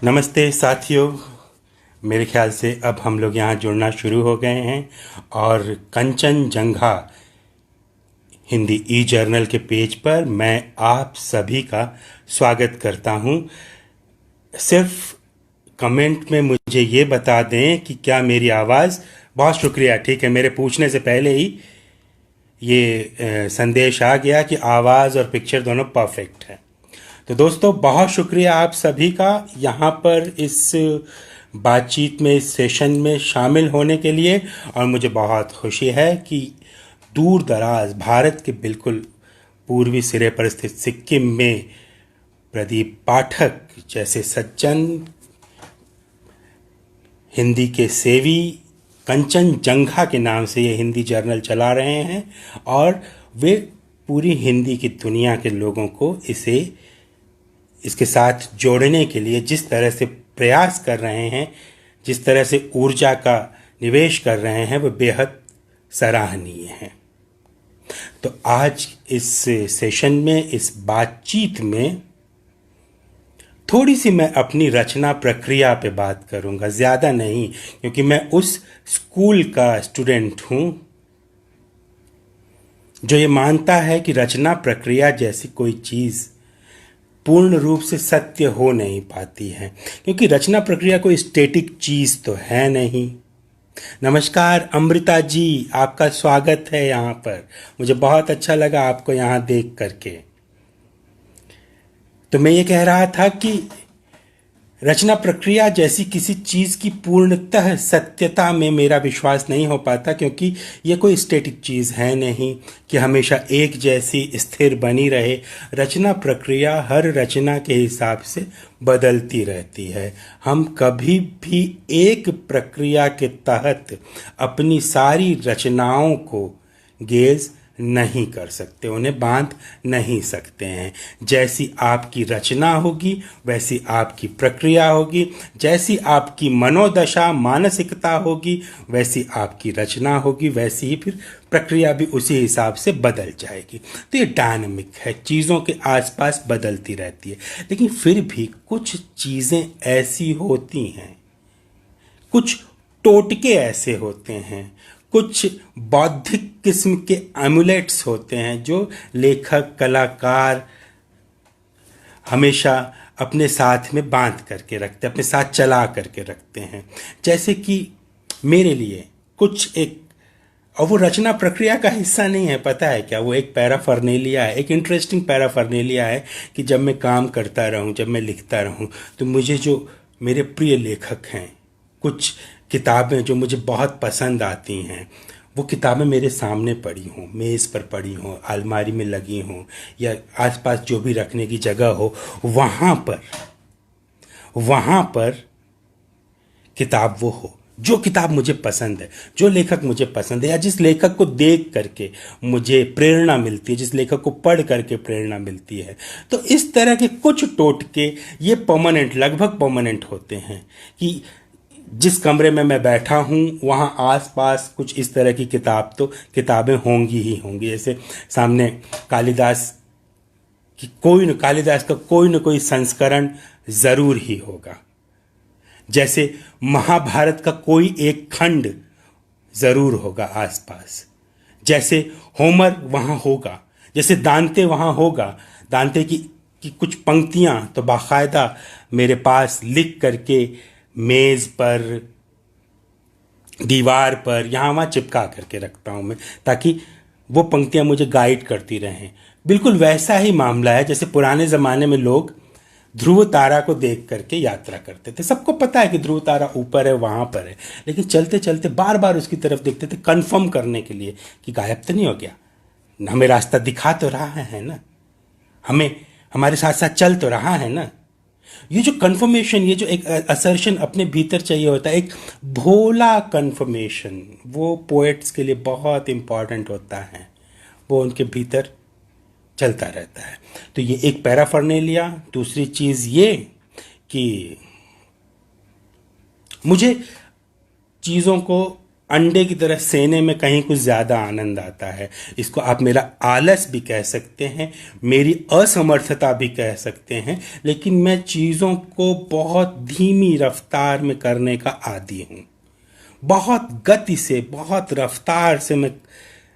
नमस्ते साथियों। मेरे ख्याल से अब हम लोग यहाँ जुड़ना शुरू हो गए हैं और कंचनजंगा हिंदी ई जर्नल के पेज पर मैं आप सभी का स्वागत करता हूँ। सिर्फ कमेंट में मुझे ये बता दें कि क्या मेरी आवाज़, बहुत शुक्रिया, ठीक है, मेरे पूछने से पहले ही ये संदेश आ गया कि आवाज़ और पिक्चर दोनों परफेक्ट है। तो दोस्तों, बहुत शुक्रिया आप सभी का यहाँ पर इस बातचीत में, इस सेशन में शामिल होने के लिए। और मुझे बहुत खुशी है कि दूर दराज भारत के बिल्कुल पूर्वी सिरे पर स्थित सिक्किम में प्रदीप पाठक जैसे सज्जन, हिंदी के सेवी, कंचनजंगा के नाम से ये हिंदी जर्नल चला रहे हैं और वे पूरी हिंदी की दुनिया के लोगों को इसके साथ जोड़ने के लिए जिस तरह से प्रयास कर रहे हैं, जिस तरह से ऊर्जा का निवेश कर रहे हैं, वह बेहद सराहनीय है। तो आज इस सेशन में, इस बातचीत में थोड़ी सी मैं अपनी रचना प्रक्रिया पे बात करूंगा, ज़्यादा नहीं, क्योंकि मैं उस स्कूल का स्टूडेंट हूं जो ये मानता है कि रचना प्रक्रिया जैसी कोई चीज़ पूर्ण रूप से सत्य हो नहीं पाती है, क्योंकि रचना प्रक्रिया कोई स्टैटिक चीज़ तो है नहीं। नमस्कार अमृता जी, आपका स्वागत है यहाँ पर। मुझे बहुत अच्छा लगा आपको यहाँ देख करके। तो मैं ये कह रहा था कि रचना प्रक्रिया जैसी किसी चीज़ की पूर्णतः सत्यता में मेरा विश्वास नहीं हो पाता, क्योंकि ये कोई स्टैटिक चीज़ है नहीं कि हमेशा एक जैसी स्थिर बनी रहे। रचना प्रक्रिया हर रचना के हिसाब से बदलती रहती है। हम कभी भी एक प्रक्रिया के तहत अपनी सारी रचनाओं को गेज नहीं कर सकते, उन्हें बांध नहीं सकते हैं। जैसी आपकी रचना होगी वैसी आपकी प्रक्रिया होगी, जैसी आपकी मनोदशा, मानसिकता होगी वैसी आपकी रचना होगी, वैसी ही फिर प्रक्रिया भी उसी हिसाब से बदल जाएगी। तो ये डायनामिक है, चीज़ों के आसपास बदलती रहती है। लेकिन फिर भी कुछ चीज़ें ऐसी होती हैं, कुछ टोटके ऐसे होते हैं, कुछ बौद्धिक किस्म के एमुलेट्स होते हैं जो लेखक, कलाकार हमेशा अपने साथ में बांध करके रखते हैं, अपने साथ चला करके रखते हैं। जैसे कि मेरे लिए कुछ एक, और वो रचना प्रक्रिया का हिस्सा नहीं है, पता है क्या, वो एक पैराफर्नेलिया है, एक इंटरेस्टिंग पैराफर्नेलिया है कि जब मैं काम करता रहूं, जब मैं लिखता रहूं, तो मुझे जो मेरे प्रिय लेखक हैं, कुछ किताबें जो मुझे बहुत पसंद आती हैं, वो किताबें मेरे सामने पड़ी हों, मेज़ पर पड़ी हों, अलमारी में लगी हों, या आसपास जो भी रखने की जगह हो, वहाँ पर किताब वो हो, जो किताब मुझे पसंद है, जो लेखक मुझे पसंद है, या जिस लेखक को देख करके मुझे प्रेरणा मिलती है, जिस लेखक को पढ़ करके प्रेरणा मिलती है। तो इस तरह के कुछ टोटके ये परमानेंट, लगभग परमानेंट होते हैं कि जिस कमरे में मैं बैठा हूँ वहाँ आसपास कुछ इस तरह की किताबें होंगी ही होंगी। जैसे सामने कालिदास का कोई न कोई संस्करण ज़रूर ही होगा, जैसे महाभारत का कोई एक खंड ज़रूर होगा आसपास, जैसे होमर वहाँ होगा, जैसे दांते वहाँ होगा। दांते की कुछ पंक्तियाँ तो बाकायदा मेरे पास लिख करके मेज़ पर, दीवार पर, यहाँ वहाँ चिपका करके रखता हूँ मैं, ताकि वो पंक्तियाँ मुझे गाइड करती रहें। बिल्कुल वैसा ही मामला है जैसे पुराने ज़माने में लोग ध्रुव तारा को देख करके यात्रा करते थे। सबको पता है कि ध्रुव तारा ऊपर है, वहाँ पर है, लेकिन चलते चलते बार बार उसकी तरफ देखते थे, कंफर्म करने के लिए कि गायब तो नहीं हो गया, हमें रास्ता दिखा तो रहा है ना, हमें हमारे साथ साथ चल तो रहा है ना। ये जो कन्फर्मेशन, ये जो एक असर्शन अपने भीतर चाहिए होता है, एक भोला कन्फर्मेशन, वो पोएट्स के लिए बहुत इम्पॉर्टेंट होता है, वो उनके भीतर चलता रहता है। तो ये एक पैराफर्नेलिया। दूसरी चीज़ ये कि मुझे चीज़ों को अंडे की तरह सेने में कहीं कुछ ज़्यादा आनंद आता है। इसको आप मेरा आलस भी कह सकते हैं, मेरी असमर्थता भी कह सकते हैं, लेकिन मैं चीज़ों को बहुत धीमी रफ्तार में करने का आदी हूँ। बहुत गति से, बहुत रफ्तार से मैं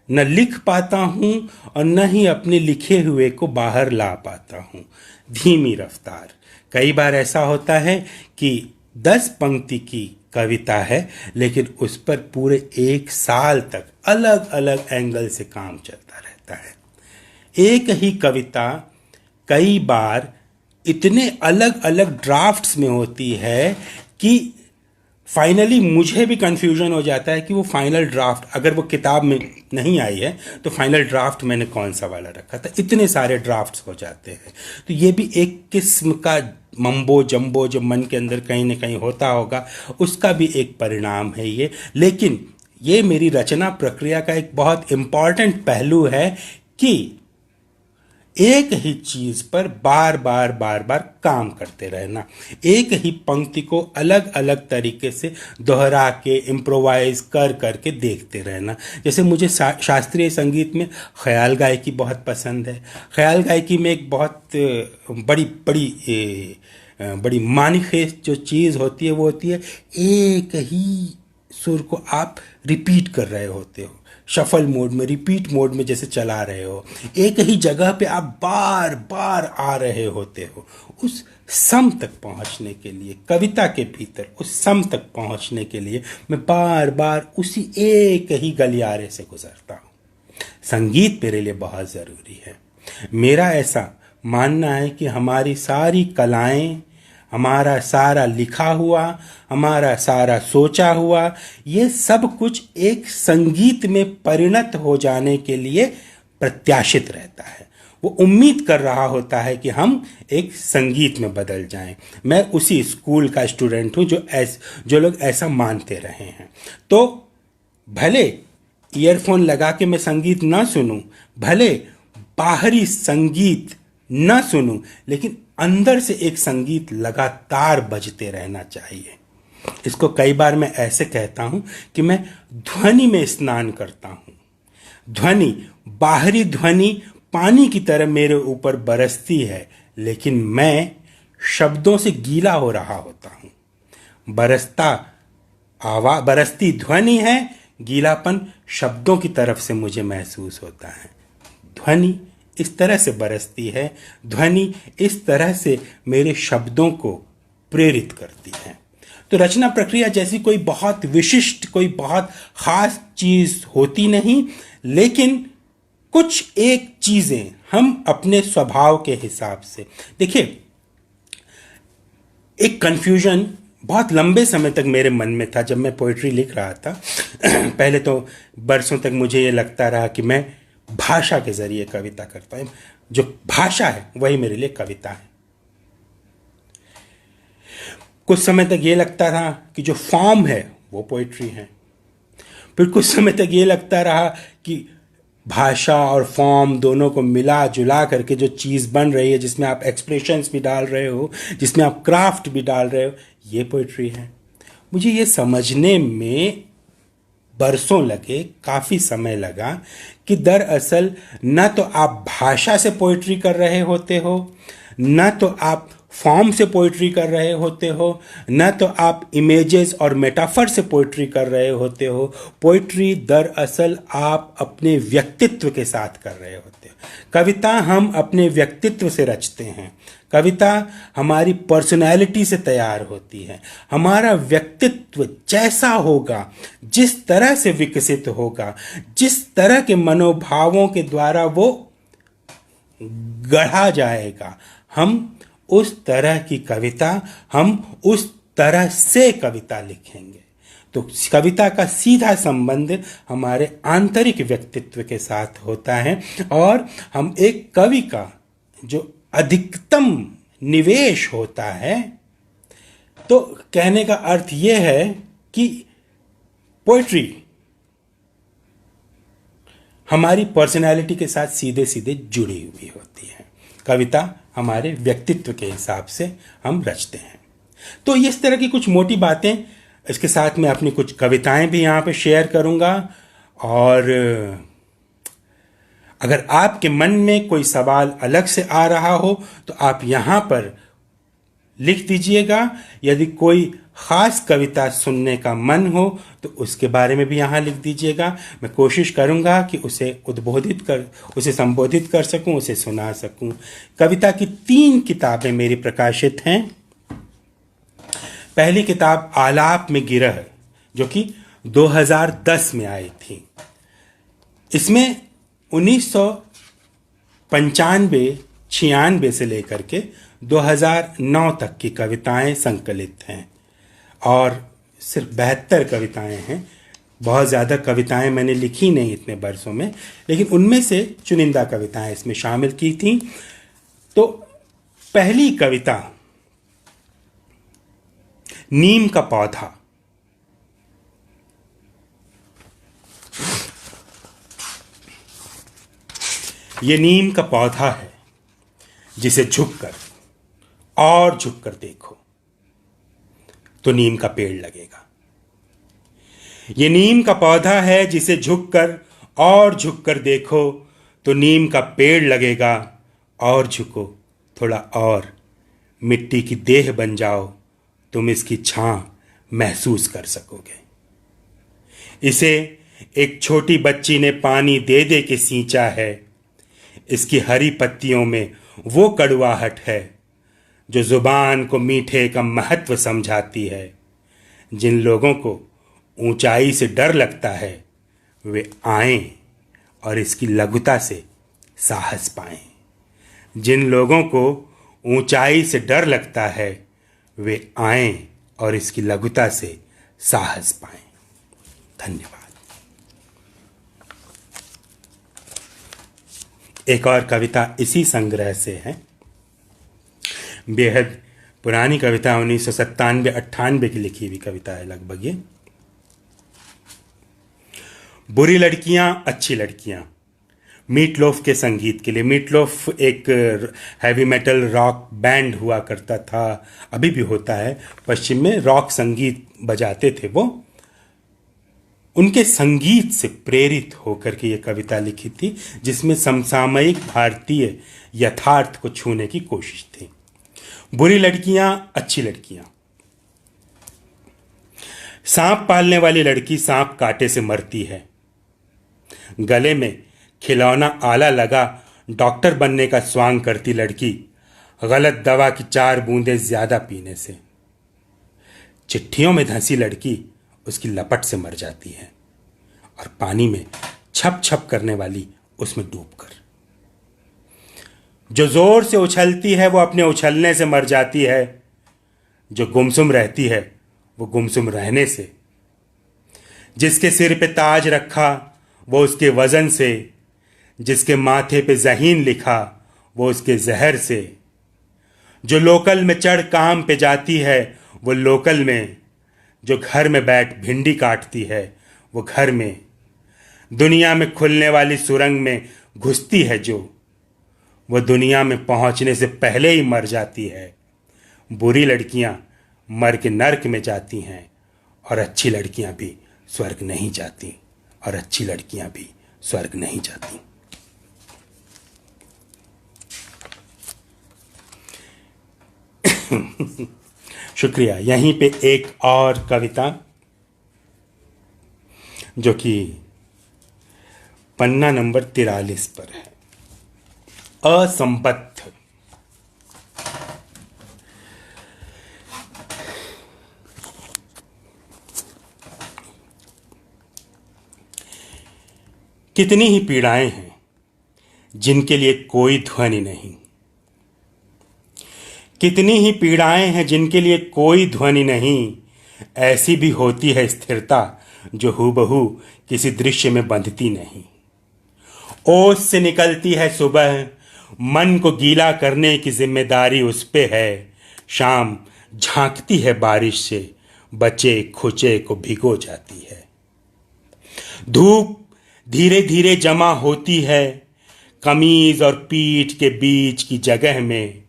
न लिख पाता हूँ और न ही अपने लिखे हुए को बाहर ला पाता हूँ। धीमी रफ्तार। कई बार ऐसा होता है कि 10 पंक्ति की कविता है, लेकिन उस पर पूरे 1 साल तक अलग अलग एंगल से काम चलता रहता है। एक ही कविता कई बार इतने अलग अलग ड्राफ्ट्स में होती है कि फाइनली मुझे भी कंफ्यूजन हो जाता है कि वो फाइनल ड्राफ्ट, अगर वो किताब में नहीं आई है तो फाइनल ड्राफ्ट मैंने कौन सा वाला रखा था। इतने सारे ड्राफ्ट्स हो जाते हैं। तो ये भी एक किस्म का मम्बो जम्बो जो मन के अंदर कहीं ना कहीं होता होगा, उसका भी एक परिणाम है ये। लेकिन ये मेरी रचना प्रक्रिया का एक बहुत इम्पॉर्टेंट पहलू है कि एक ही चीज पर बार बार बार बार काम करते रहना, एक ही पंक्ति को अलग अलग तरीके से दोहरा के इम्प्रोवाइज कर करके देखते रहना। जैसे मुझे शास्त्रीय संगीत में ख्याल गायकी बहुत पसंद है। ख्याल गायकी में एक बहुत बड़ी बड़ी बड़ी मानिफेस्ट जो चीज़ होती है वो होती है एक ही सुर को आप रिपीट कर रहे होते हो, शफल मोड में, रिपीट मोड में जैसे चला रहे हो। एक ही जगह पे आप बार बार आ रहे होते हो। उस सम तक पहुंचने के लिए, कविता के भीतर उस सम तक पहुंचने के लिए मैं बार बार उसी एक ही गलियारे से गुजरता हूँ। संगीत मेरे लिए बहुत ज़रूरी है। मेरा ऐसा मानना है कि हमारी सारी कलाएं, हमारा सारा लिखा हुआ, हमारा सारा सोचा हुआ, ये सब कुछ एक संगीत में परिणत हो जाने के लिए प्रत्याशित रहता है। वो उम्मीद कर रहा होता है कि हम एक संगीत में बदल जाएं। मैं उसी स्कूल का स्टूडेंट हूँ जो लोग ऐसा मानते रहे हैं। तो भले ईयरफोन लगा के मैं संगीत ना सुनूं, भले बाहरी संगीत ना सुनूं, लेकिन अंदर से एक संगीत लगातार बजते रहना चाहिए। इसको कई बार मैं ऐसे कहता हूं कि मैं ध्वनि में स्नान करता हूं। ध्वनि, बाहरी ध्वनि पानी की तरह मेरे ऊपर बरसती है, लेकिन मैं शब्दों से गीला हो रहा होता हूं। बरसती ध्वनि है, गीलापन शब्दों की तरफ से मुझे महसूस होता है। ध्वनि इस तरह से बरसती है, ध्वनि इस तरह से मेरे शब्दों को प्रेरित करती है। तो रचना प्रक्रिया जैसी कोई बहुत विशिष्ट, कोई बहुत खास चीज होती नहीं, लेकिन कुछ एक चीजें हम अपने स्वभाव के हिसाब से, देखिए, एक कंफ्यूजन बहुत लंबे समय तक मेरे मन में था जब मैं पोइट्री लिख रहा था। पहले तो बरसों तक मुझे ये लगता रहा कि मैं भाषा के जरिए कविता करता हूं। जो भाषा है वही मेरे लिए कविता है। कुछ समय तक ये लगता था कि जो फॉर्म है वो पोइट्री है। फिर कुछ समय तक ये लगता रहा कि भाषा और फॉर्म दोनों को मिला जुला करके जो चीज़ बन रही है, जिसमें आप एक्सप्रेशंस भी डाल रहे हो, जिसमें आप क्राफ्ट भी डाल रहे हो, ये पोइट्री है। मुझे ये समझने में बरसों लगे, काफ़ी समय लगा कि दरअसल न तो आप भाषा से पोइट्री कर रहे होते हो, न तो आप फॉर्म से पोइट्री कर रहे होते हो, न तो आप इमेजेस और मेटाफर से पोइट्री कर रहे होते हो। पोइट्री दरअसल आप अपने व्यक्तित्व के साथ कर रहे होते हो। कविता हम अपने व्यक्तित्व से रचते हैं। कविता हमारी पर्सनैलिटी से तैयार होती है। हमारा व्यक्तित्व जैसा होगा, जिस तरह से विकसित होगा, जिस तरह के मनोभावों के द्वारा वो गढ़ा जाएगा, हम उस तरह की कविता, हम उस तरह से कविता लिखेंगे। तो कविता का सीधा संबंध हमारे आंतरिक व्यक्तित्व के साथ होता है। और हम एक कवि का जो अधिकतम निवेश होता है, तो कहने का अर्थ यह है कि पोइट्री हमारी पर्सनैलिटी के साथ सीधे सीधे जुड़ी हुई होती है। कविता हमारे व्यक्तित्व के हिसाब से हम रचते हैं। तो इस तरह की कुछ मोटी बातें इसके साथ मैं अपनी कुछ कविताएं भी यहाँ पे शेयर करूँगा। और अगर आपके मन में कोई सवाल अलग से आ रहा हो तो आप यहाँ पर लिख दीजिएगा। यदि कोई ख़ास कविता सुनने का मन हो तो उसके बारे में भी यहाँ लिख दीजिएगा। मैं कोशिश करूँगा कि उसे संबोधित कर सकूँ, उसे सुना सकूँ। कविता की 3 किताबें मेरी प्रकाशित हैं। पहली किताब आलाप में गिरह, जो कि 2010 में आई थी। इसमें 1995-96 से लेकर के 2009 तक की कविताएं संकलित हैं और सिर्फ 72 कविताएं हैं। बहुत ज़्यादा कविताएं मैंने लिखी नहीं इतने वर्षों में, लेकिन उनमें से चुनिंदा कविताएं इसमें शामिल की थी। तो पहली कविता नीम का पौधा। ये नीम का पौधा है जिसे झुककर और झुककर देखो तो नीम का पेड़ लगेगा। ये नीम का पौधा है जिसे झुककर और झुककर देखो तो नीम का पेड़ लगेगा। और झुको थोड़ा और, मिट्टी की देह बन जाओ, तुम इसकी छां महसूस कर सकोगे। इसे एक छोटी बच्ची ने पानी दे दे के सींचा है। इसकी हरी पत्तियों में वो कड़वाहट है जो जुबान को मीठे का महत्व समझाती है। जिन लोगों को ऊंचाई से डर लगता है वे आएं और इसकी लघुता से साहस पाएं। जिन लोगों को ऊंचाई से डर लगता है वे आएं और इसकी लघुता से साहस पाएं। धन्यवाद। एक और कविता इसी संग्रह से है, बेहद पुरानी कविता, 1997-98 की लिखी हुई कविता है लगभग ये। बुरी लड़कियां अच्छी लड़कियां, मीटलोफ के संगीत के लिए। मीटलोफ एक हैवी मेटल रॉक बैंड हुआ करता था, अभी भी होता है, पश्चिम में रॉक संगीत बजाते थे वो। उनके संगीत से प्रेरित होकर के ये कविता लिखी थी, जिसमें समसामयिक भारतीय यथार्थ को छूने की कोशिश थी। बुरी लड़कियां अच्छी लड़कियां। सांप पालने वाली लड़की सांप काटे से मरती है। गले में खिलौना आला लगा डॉक्टर बनने का स्वांग करती लड़की गलत दवा की 4 बूंदें ज्यादा पीने से। चिट्ठियों में धंसी लड़की उसकी लपट से मर जाती है और पानी में छप छप करने वाली उसमें डूबकर। जो जोर से उछलती है वो अपने उछलने से मर जाती है। जो गुमसुम रहती है वो गुमसुम रहने से। जिसके सिर पे ताज रखा वो उसके वजन से। जिसके माथे पे ज़हीन लिखा वो उसके जहर से। जो लोकल में चढ़ काम पे जाती है वो लोकल में। जो घर में बैठ भिंडी काटती है वो घर में। दुनिया में खुलने वाली सुरंग में घुसती है जो, वो दुनिया में पहुंचने से पहले ही मर जाती है। बुरी लड़कियां मर के नर्क में जाती हैं और अच्छी लड़कियां भी स्वर्ग नहीं जाती, और अच्छी लड़कियां भी स्वर्ग नहीं जाती। शुक्रिया। यहीं पे एक और कविता जो कि पन्ना नंबर 43 पर है, असंबद्ध। कितनी ही पीड़ाएं हैं जिनके लिए कोई ध्वनि नहीं। कितनी ही पीड़ाएं हैं जिनके लिए कोई ध्वनि नहीं। ऐसी भी होती है स्थिरता जो हूबहू किसी दृश्य में बंधती नहीं। ओस से निकलती है सुबह, मन को गीला करने की जिम्मेदारी उस पे है। शाम झांकती है बारिश से, बचे खुचे को भिगो जाती है। धूप धीरे धीरे जमा होती है कमीज और पीठ के बीच की जगह में।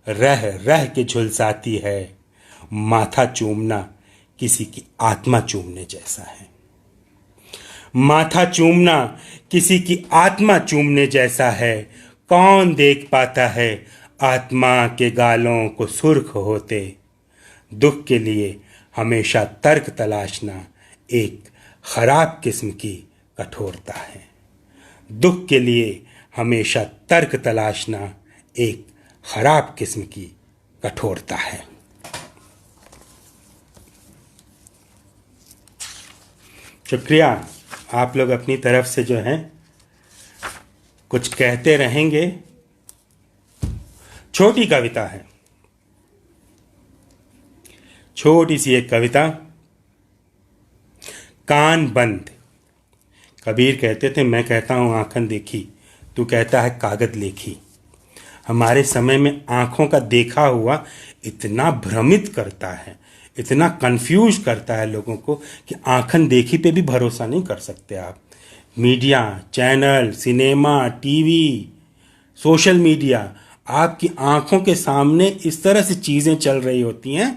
रह रह के झुलसाती है, माथा चूमना किसी की आत्मा चूमने जैसा है। माथा चूमना किसी की आत्मा चूमने जैसा है। कौन देख पाता है आत्मा के गालों को सुर्ख होते। दुख के लिए हमेशा तर्क तलाशना एक खराब किस्म की कठोरता है। दुख के लिए हमेशा तर्क तलाशना एक खराब किस्म की कठोरता है। शुक्रिया। आप लोग अपनी तरफ से जो है कुछ कहते रहेंगे। छोटी कविता है, छोटी सी एक कविता, कान बंद। कबीर कहते थे, मैं कहता हूँ आंखन देखी, तू कहता है कागज लेखी। हमारे समय में आंखों का देखा हुआ इतना भ्रमित करता है, इतना कंफ्यूज करता है लोगों को कि आंखन देखी पे भी भरोसा नहीं कर सकते आप। Media, channel, cinema, TV, social media, आपकी आंखों के सामने इस तरह से चीज़ें चल रही होती हैं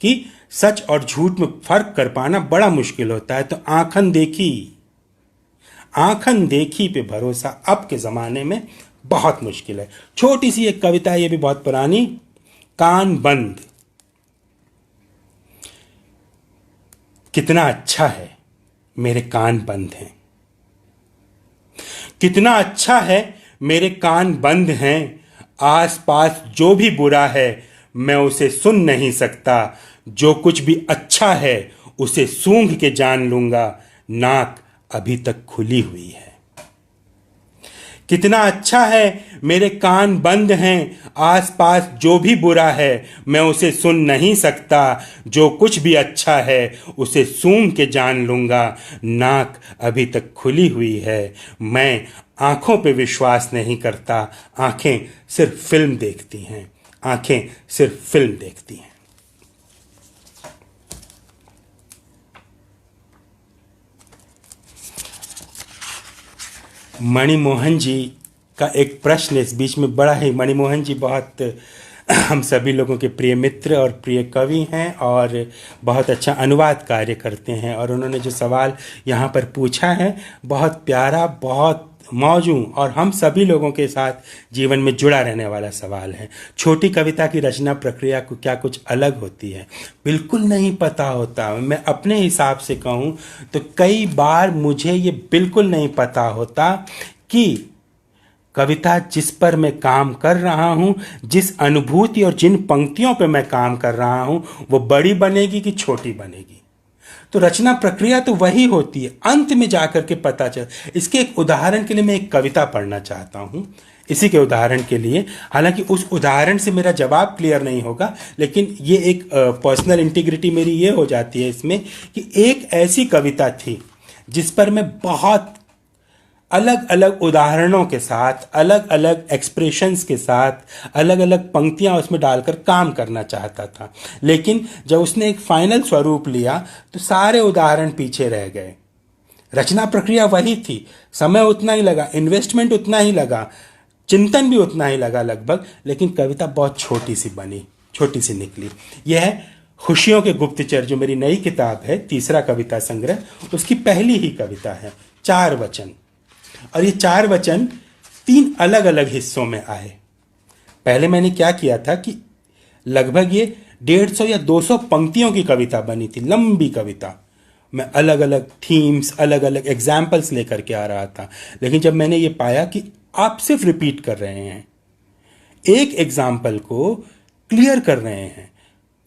कि सच और झूठ में फर्क कर पाना बड़ा मुश्किल होता है। तो आंखन देखी, आंखन देखी पे भरोसा अब के ज़माने में बहुत मुश्किल है। छोटी सी एक कविता है, ये भी बहुत पुरानी, कान बंद। कितना अच्छा है मेरे कान बंद हैं, कितना अच्छा है मेरे कान बंद हैं। आसपास जो भी बुरा है मैं उसे सुन नहीं सकता। जो कुछ भी अच्छा है उसे सूंघ के जान लूंगा। नाक अभी तक खुली हुई है। कितना अच्छा है मेरे कान बंद हैं। आसपास जो भी बुरा है मैं उसे सुन नहीं सकता। जो कुछ भी अच्छा है उसे सूंघ के जान लूंगा। नाक अभी तक खुली हुई है। मैं आंखों पे विश्वास नहीं करता। आंखें सिर्फ फिल्म देखती हैं, आंखें सिर्फ फिल्म देखती हैं। मणिमोहन जी का एक प्रश्न इस बीच में बड़ा ही, मणिमोहन जी बहुत हम सभी लोगों के प्रिय मित्र और प्रिय कवि हैं और बहुत अच्छा अनुवाद कार्य करते हैं। और उन्होंने जो सवाल यहाँ पर पूछा है बहुत प्यारा, बहुत मौजू और हम सभी लोगों के साथ जीवन में जुड़ा रहने वाला सवाल है। छोटी कविता की रचना प्रक्रिया को क्या कुछ अलग होती है? बिल्कुल नहीं पता होता। मैं अपने हिसाब से कहूँ तो कई बार मुझे ये बिल्कुल नहीं पता होता कि कविता जिस पर मैं काम कर रहा हूँ, जिस अनुभूति और जिन पंक्तियों पर मैं काम कर रहा हूँ, वो बड़ी बनेगी कि छोटी बनेगी। तो रचना प्रक्रिया तो वही होती है, अंत में जाकर के पता चल। इसके एक उदाहरण के लिए मैं एक कविता पढ़ना चाहता हूँ। इसी के उदाहरण के लिए, हालांकि उस उदाहरण से मेरा जवाब क्लियर नहीं होगा, लेकिन ये एक पर्सनल इंटीग्रिटी मेरी ये हो जाती है इसमें कि एक ऐसी कविता थी जिस पर मैं बहुत अलग अलग उदाहरणों के साथ, अलग अलग एक्सप्रेशंस के साथ, अलग अलग पंक्तियां उसमें डालकर काम करना चाहता था। लेकिन जब उसने एक फाइनल स्वरूप लिया तो सारे उदाहरण पीछे रह गए। रचना प्रक्रिया वही थी, समय उतना ही लगा, इन्वेस्टमेंट उतना ही लगा, चिंतन भी उतना ही लगा लगभग, लेकिन कविता बहुत छोटी सी बनी, छोटी सी निकली। यह है खुशियों के गुप्तचर, जो मेरी नई किताब है, तीसरा कविता संग्रह, उसकी पहली ही कविता है। 4 वचन, और ये 4 वचन 3 अलग अलग हिस्सों में आए। पहले मैंने क्या किया था कि लगभग ये 150 या 200 पंक्तियों की कविता बनी थी, लंबी कविता। मैं अलग अलग थीम्स, अलग अलग एग्जाम्पल्स लेकर के आ रहा था। लेकिन जब मैंने ये पाया कि आप सिर्फ रिपीट कर रहे हैं, एक एग्जाम्पल को क्लियर कर रहे हैं।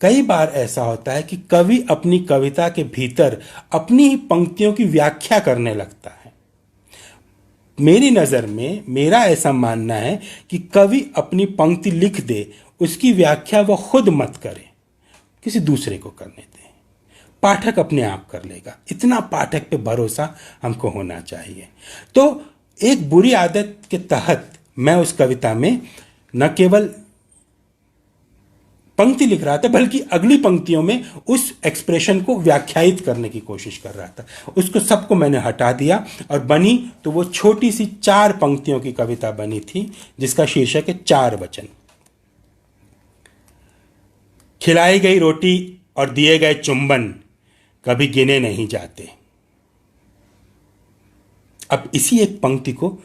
कई बार ऐसा होता है कि कवि अपनी कविता के भीतर अपनी ही पंक्तियों की व्याख्या करने लगता है। मेरी नज़र में मेरा ऐसा मानना है कि कवि अपनी पंक्ति लिख दे, उसकी व्याख्या वो खुद मत करे, किसी दूसरे को करने दे। पाठक अपने आप कर लेगा, इतना पाठक पे भरोसा हमको होना चाहिए। तो एक बुरी आदत के तहत मैं उस कविता में न केवल पंक्ति लिख रहा था, बल्कि अगली पंक्तियों में उस एक्सप्रेशन को व्याख्यायित करने की कोशिश कर रहा था। उसको सबको मैंने हटा दिया और बनी तो वो छोटी सी 4 पंक्तियों की कविता बनी थी, जिसका शीर्षक है 4 वचन। खिलाई गई रोटी और दिए गए चुंबन, कभी गिने नहीं जाते। अब इसी एक पंक्ति को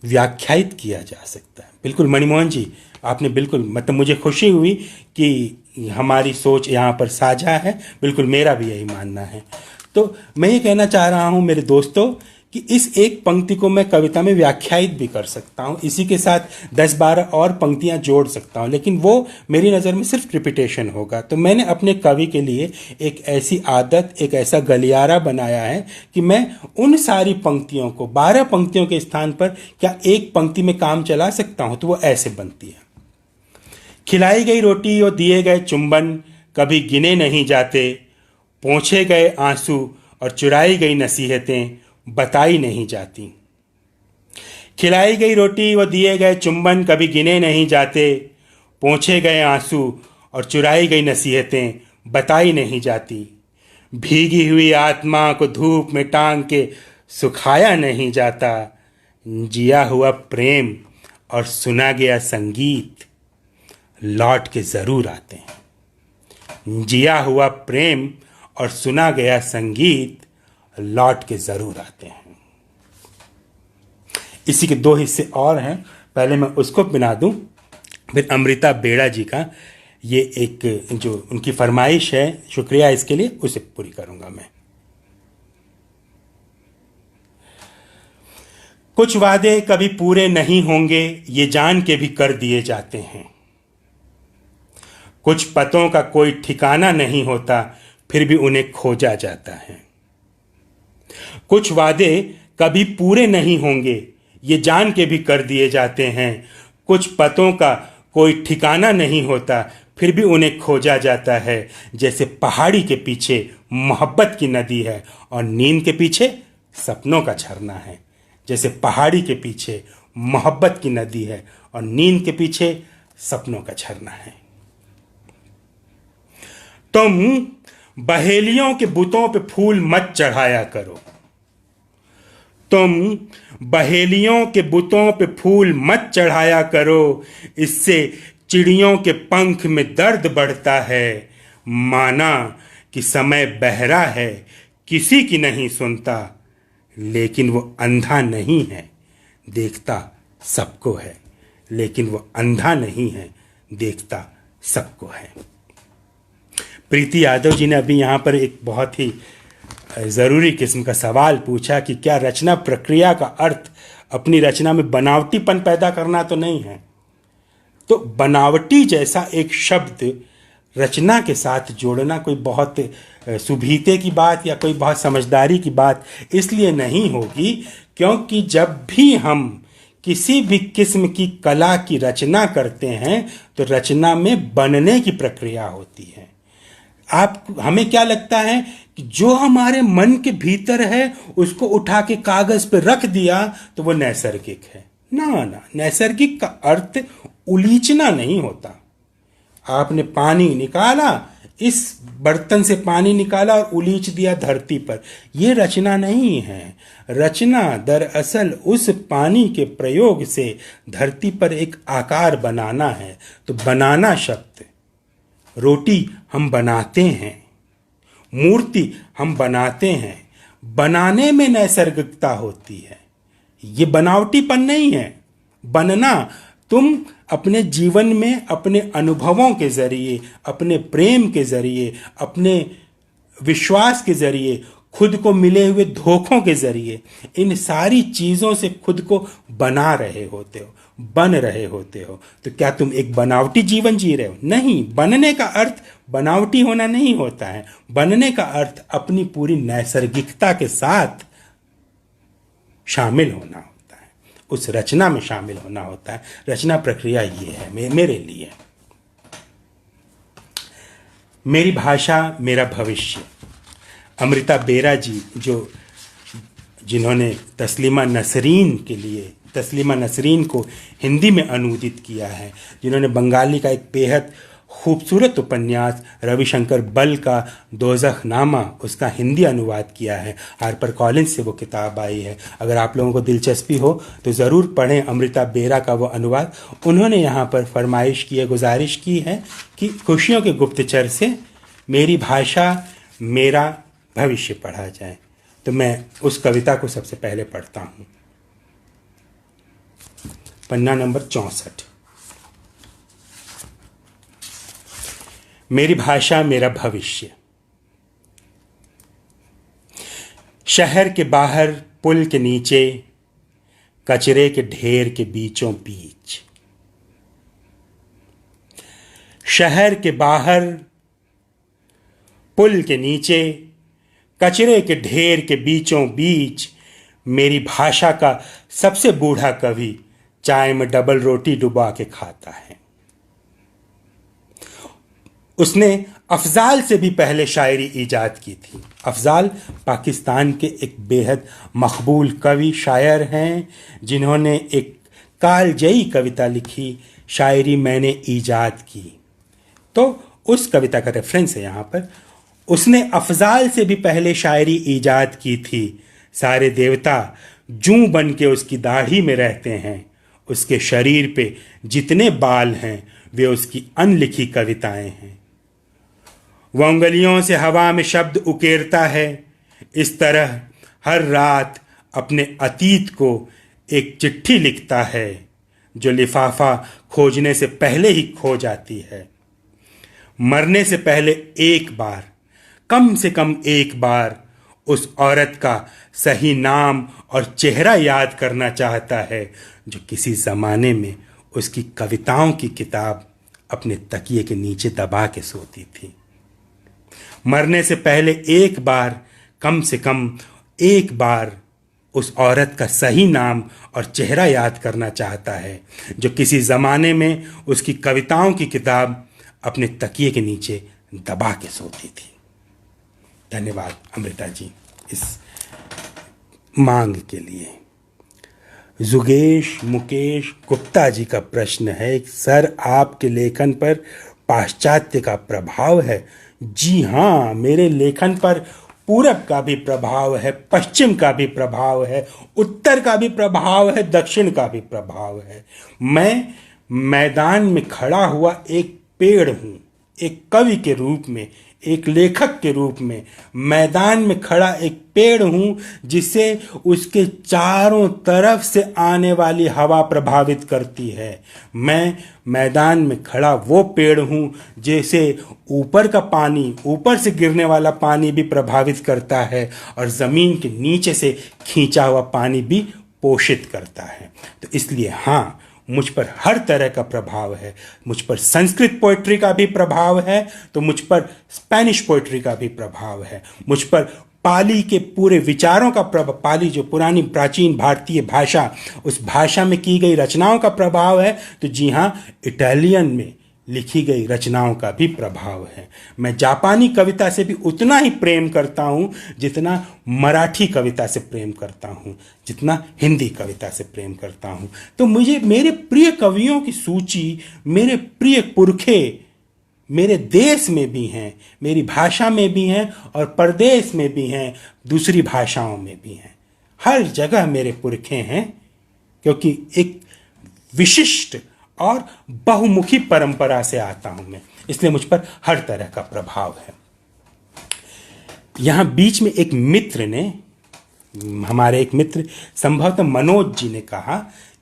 व्याख्यायित किया जा सकता है। बिल्कुल मणिमोहन जी, आपने बिल्कुल, मतलब मुझे खुशी हुई कि हमारी सोच यहाँ पर साझा है। बिल्कुल मेरा भी यही मानना है। तो मैं ये कहना चाह रहा हूँ मेरे दोस्तों कि इस एक पंक्ति को मैं कविता में व्याख्यायित भी कर सकता हूँ, इसी के साथ 10-12 और पंक्तियाँ जोड़ सकता हूँ, लेकिन वो मेरी नज़र में सिर्फ रिपीटेशन होगा। तो मैंने अपने कवि के लिए एक ऐसी आदत, एक ऐसा गलियारा बनाया है कि मैं उन सारी पंक्तियों को 12 पंक्तियों के स्थान पर क्या एक पंक्ति में काम चला सकता हूँ। तो वो ऐसे बनती है। खिलाई गई रोटी और दिए गए चुंबन कभी गिने नहीं जाते, पोंछे गए आंसू और चुराई गई नसीहतें बताई नहीं जाती। खिलाई गई रोटी व दिए गए चुंबन कभी गिने नहीं जाते, पोंछे गए आंसू और चुराई गई नसीहतें बताई नहीं जाती। भीगी हुई आत्मा को धूप में टांग के सुखाया नहीं जाता। जिया हुआ प्रेम और सुना गया संगीत लौट के जरूर आते हैं। जिया हुआ प्रेम और सुना गया संगीत लौट के जरूर आते हैं। इसी के 2 हिस्से और हैं, पहले मैं उसको बना दूं, फिर अमृता बेड़ा जी का ये एक जो उनकी फरमाइश है, शुक्रिया इसके लिए, उसे पूरी करूंगा मैं। कुछ वादे कभी पूरे नहीं होंगे ये जान के भी कर दिए जाते हैं। कुछ पतों का कोई ठिकाना नहीं होता फिर भी उन्हें खोजा जाता है। कुछ वादे कभी पूरे नहीं होंगे ये जान के भी कर दिए जाते हैं। कुछ पतों का कोई ठिकाना नहीं होता फिर भी उन्हें खोजा जाता है। जैसे पहाड़ी के पीछे मोहब्बत की नदी है और नींद के पीछे सपनों का झरना है। जैसे पहाड़ी के पीछे मोहब्बत की नदी है और नींद के पीछे सपनों का झरना है। तुम बहेलियों के बुतों पे फूल मत चढ़ाया करो। तुम बहेलियों के बुतों पे फूल मत चढ़ाया करो, इससे चिड़ियों के पंख में दर्द बढ़ता है। माना कि समय बहरा है किसी की नहीं सुनता, लेकिन वो अंधा नहीं है देखता सबको है। लेकिन वो अंधा नहीं है देखता सबको है। प्रीति यादव जी ने अभी यहाँ पर एक बहुत ही ज़रूरी किस्म का सवाल पूछा कि क्या रचना प्रक्रिया का अर्थ अपनी रचना में बनावटीपन पैदा करना तो नहीं है। तो बनावटी जैसा एक शब्द रचना के साथ जोड़ना कोई बहुत सुभीते की बात या कोई बहुत समझदारी की बात इसलिए नहीं होगी, क्योंकि जब भी हम किसी भी किस्म की कला की रचना करते हैं तो रचना में बनने की प्रक्रिया होती है। हमें क्या लगता है कि जो हमारे मन के भीतर है उसको उठा के कागज पे रख दिया तो वो नैसर्गिक है। ना, नैसर्गिक का अर्थ उलीचना नहीं होता। आपने पानी निकाला, इस बर्तन से पानी निकाला और उलीच दिया धरती पर, ये रचना नहीं है। रचना दरअसल उस पानी के प्रयोग से धरती पर एक आकार बनाना है। तो बनाना शब्द, रोटी हम बनाते हैं, मूर्ति हम बनाते हैं, बनाने में नैसर्गिकता होती है, ये बनावटीपन नहीं है। बनना तुम अपने जीवन में अपने अनुभवों के जरिए, अपने प्रेम के जरिए, अपने विश्वास के जरिए, खुद को मिले हुए धोखों के जरिए, इन सारी चीज़ों से खुद को बना रहे होते हो, बन रहे होते हो। तो क्या तुम एक बनावटी जीवन जी रहे हो? नहीं। बनने का अर्थ बनावटी होना नहीं होता है। बनने का अर्थ अपनी पूरी नैसर्गिकता के साथ शामिल होना होता है, उस रचना में शामिल होना होता है। रचना प्रक्रिया ये है मेरे लिए। मेरी भाषा मेरा भविष्य, अमृता बेड़ा जी जिन्होंने तस्लीमा नसरीन को हिंदी में अनुदित किया है, जिन्होंने बंगाली का एक बेहद खूबसूरत उपन्यास रविशंकर बल का दोज़खनामा उसका हिंदी अनुवाद किया है। हार्पर कॉलिंस से वो किताब आई है। अगर आप लोगों को दिलचस्पी हो तो ज़रूर पढ़ें अमृता बेड़ा का वो अनुवाद। उन्होंने यहाँ पर फरमाइश की है, गुजारिश की है कि खुशियों के गुप्तचर से मेरी भाषा मेरा भविष्य पढ़ा जाए, तो मैं उस कविता को सबसे पहले पढ़ता हूँ। पन्ना नंबर 64। मेरी भाषा मेरा भविष्य। शहर के बाहर पुल के नीचे, कचरे के ढेर के बीचों बीच। शहर के बाहर पुल के नीचे, कचरे के ढेर के बीचों बीच, मेरी भाषा का सबसे बूढ़ा कवि चाय में डबल रोटी डुबा के खाता है। उसने अफजाल से भी पहले शायरी ईजाद की थी। अफजाल पाकिस्तान के एक बेहद मकबूल कवि शायर हैं, जिन्होंने एक कालजयी कविता लिखी, शायरी मैंने ईजाद की। तो उस कविता का रेफरेंस है यहाँ पर। उसने अफजाल से भी पहले शायरी ईजाद की थी। सारे देवता जूं बन के उसकी दाढ़ी में रहते हैं, उसके शरीर पे जितने बाल हैं वे उसकी अनलिखी कविताएं हैं। वह उंगलियों से हवा में शब्द उकेरता है। इस तरह हर रात अपने अतीत को एक चिट्ठी लिखता है, जो लिफाफा खोजने से पहले ही खो जाती है। मरने से पहले एक बार, कम से कम एक बार, उस औरत का सही नाम और चेहरा याद करना चाहता है, जो किसी ज़माने में उसकी कविताओं की किताब अपने तकिए के नीचे दबा के सोती थी। मरने से पहले एक बार, कम से कम एक बार, उस औरत का सही नाम और चेहरा याद करना चाहता है, जो किसी ज़माने में उसकी कविताओं की किताब अपने तकिए के नीचे दबा के सोती थी। धन्यवाद अमृता जी इस मांग के लिए। जुगेश मुकेश गुप्ता जी का प्रश्न है, सर आपके लेखन पर पाश्चात्य का प्रभाव है? जी हाँ, मेरे लेखन पर पूरब का भी प्रभाव है, पश्चिम का भी प्रभाव है, उत्तर का भी प्रभाव है, दक्षिण का भी प्रभाव है। मैं मैदान में खड़ा हुआ एक पेड़ हूँ, एक कवि के रूप में, एक लेखक के रूप में मैदान में खड़ा एक पेड़ हूँ, जिसे उसके चारों तरफ से आने वाली हवा प्रभावित करती है। मैं मैदान में खड़ा वो पेड़ हूँ जैसे ऊपर का पानी, ऊपर से गिरने वाला पानी भी प्रभावित करता है और ज़मीन के नीचे से खींचा हुआ पानी भी पोषित करता है। तो इसलिए हाँ, मुझ पर हर तरह का प्रभाव है। मुझ पर संस्कृत पोइट्री का भी प्रभाव है, तो मुझ पर स्पेनिश पोइट्री का भी प्रभाव है। मुझ पर पाली के पूरे विचारों का प्रभाव, पाली जो पुरानी प्राचीन भारतीय भाषा, उस भाषा में की गई रचनाओं का प्रभाव है। तो जी हाँ, इटालियन में लिखी गई रचनाओं का भी प्रभाव है। मैं जापानी कविता से भी उतना ही प्रेम करता हूँ जितना मराठी कविता से प्रेम करता हूँ, जितना हिंदी कविता से प्रेम करता हूँ। तो मुझे मेरे प्रिय कवियों की सूची, मेरे प्रिय पुरखे मेरे देश में भी हैं, मेरी भाषा में भी हैं और परदेश में भी हैं, दूसरी भाषाओं में भी हैं। हर जगह मेरे पुरखे हैं, क्योंकि एक विशिष्ट और बहुमुखी परंपरा से आता हूं मैं, इसलिए मुझ पर हर तरह का प्रभाव है। यहां बीच में एक मित्र ने, हमारे एक मित्र संभवतः मनोज जी ने कहा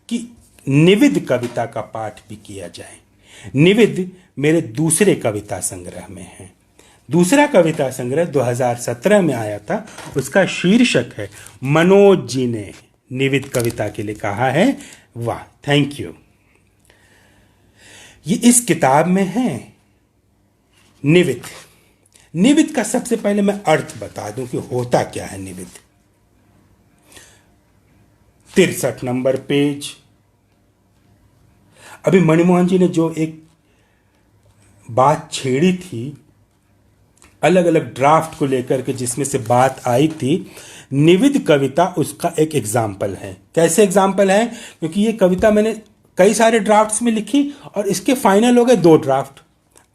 कि निविद कविता का पाठ भी किया जाए। निविद मेरे दूसरे कविता संग्रह में है। दूसरा कविता संग्रह 2017 में आया था, उसका शीर्षक है मनोज जी ने निविद कविता के लिए कहा है। वाह, थैंक यू। ये इस किताब में है निविद। निविद का सबसे पहले मैं अर्थ बता दूं कि होता क्या है निविद। 63 नंबर पेज। अभी मणिमोहन जी ने जो एक बात छेड़ी थी अलग अलग ड्राफ्ट को लेकर के, जिसमें से बात आई थी, निविद कविता उसका एक एग्जाम्पल है। कैसे एग्जाम्पल है? क्योंकि ये कविता मैंने कई सारे ड्राफ्ट्स में लिखी और इसके फाइनल हो गए 2 ड्राफ्ट।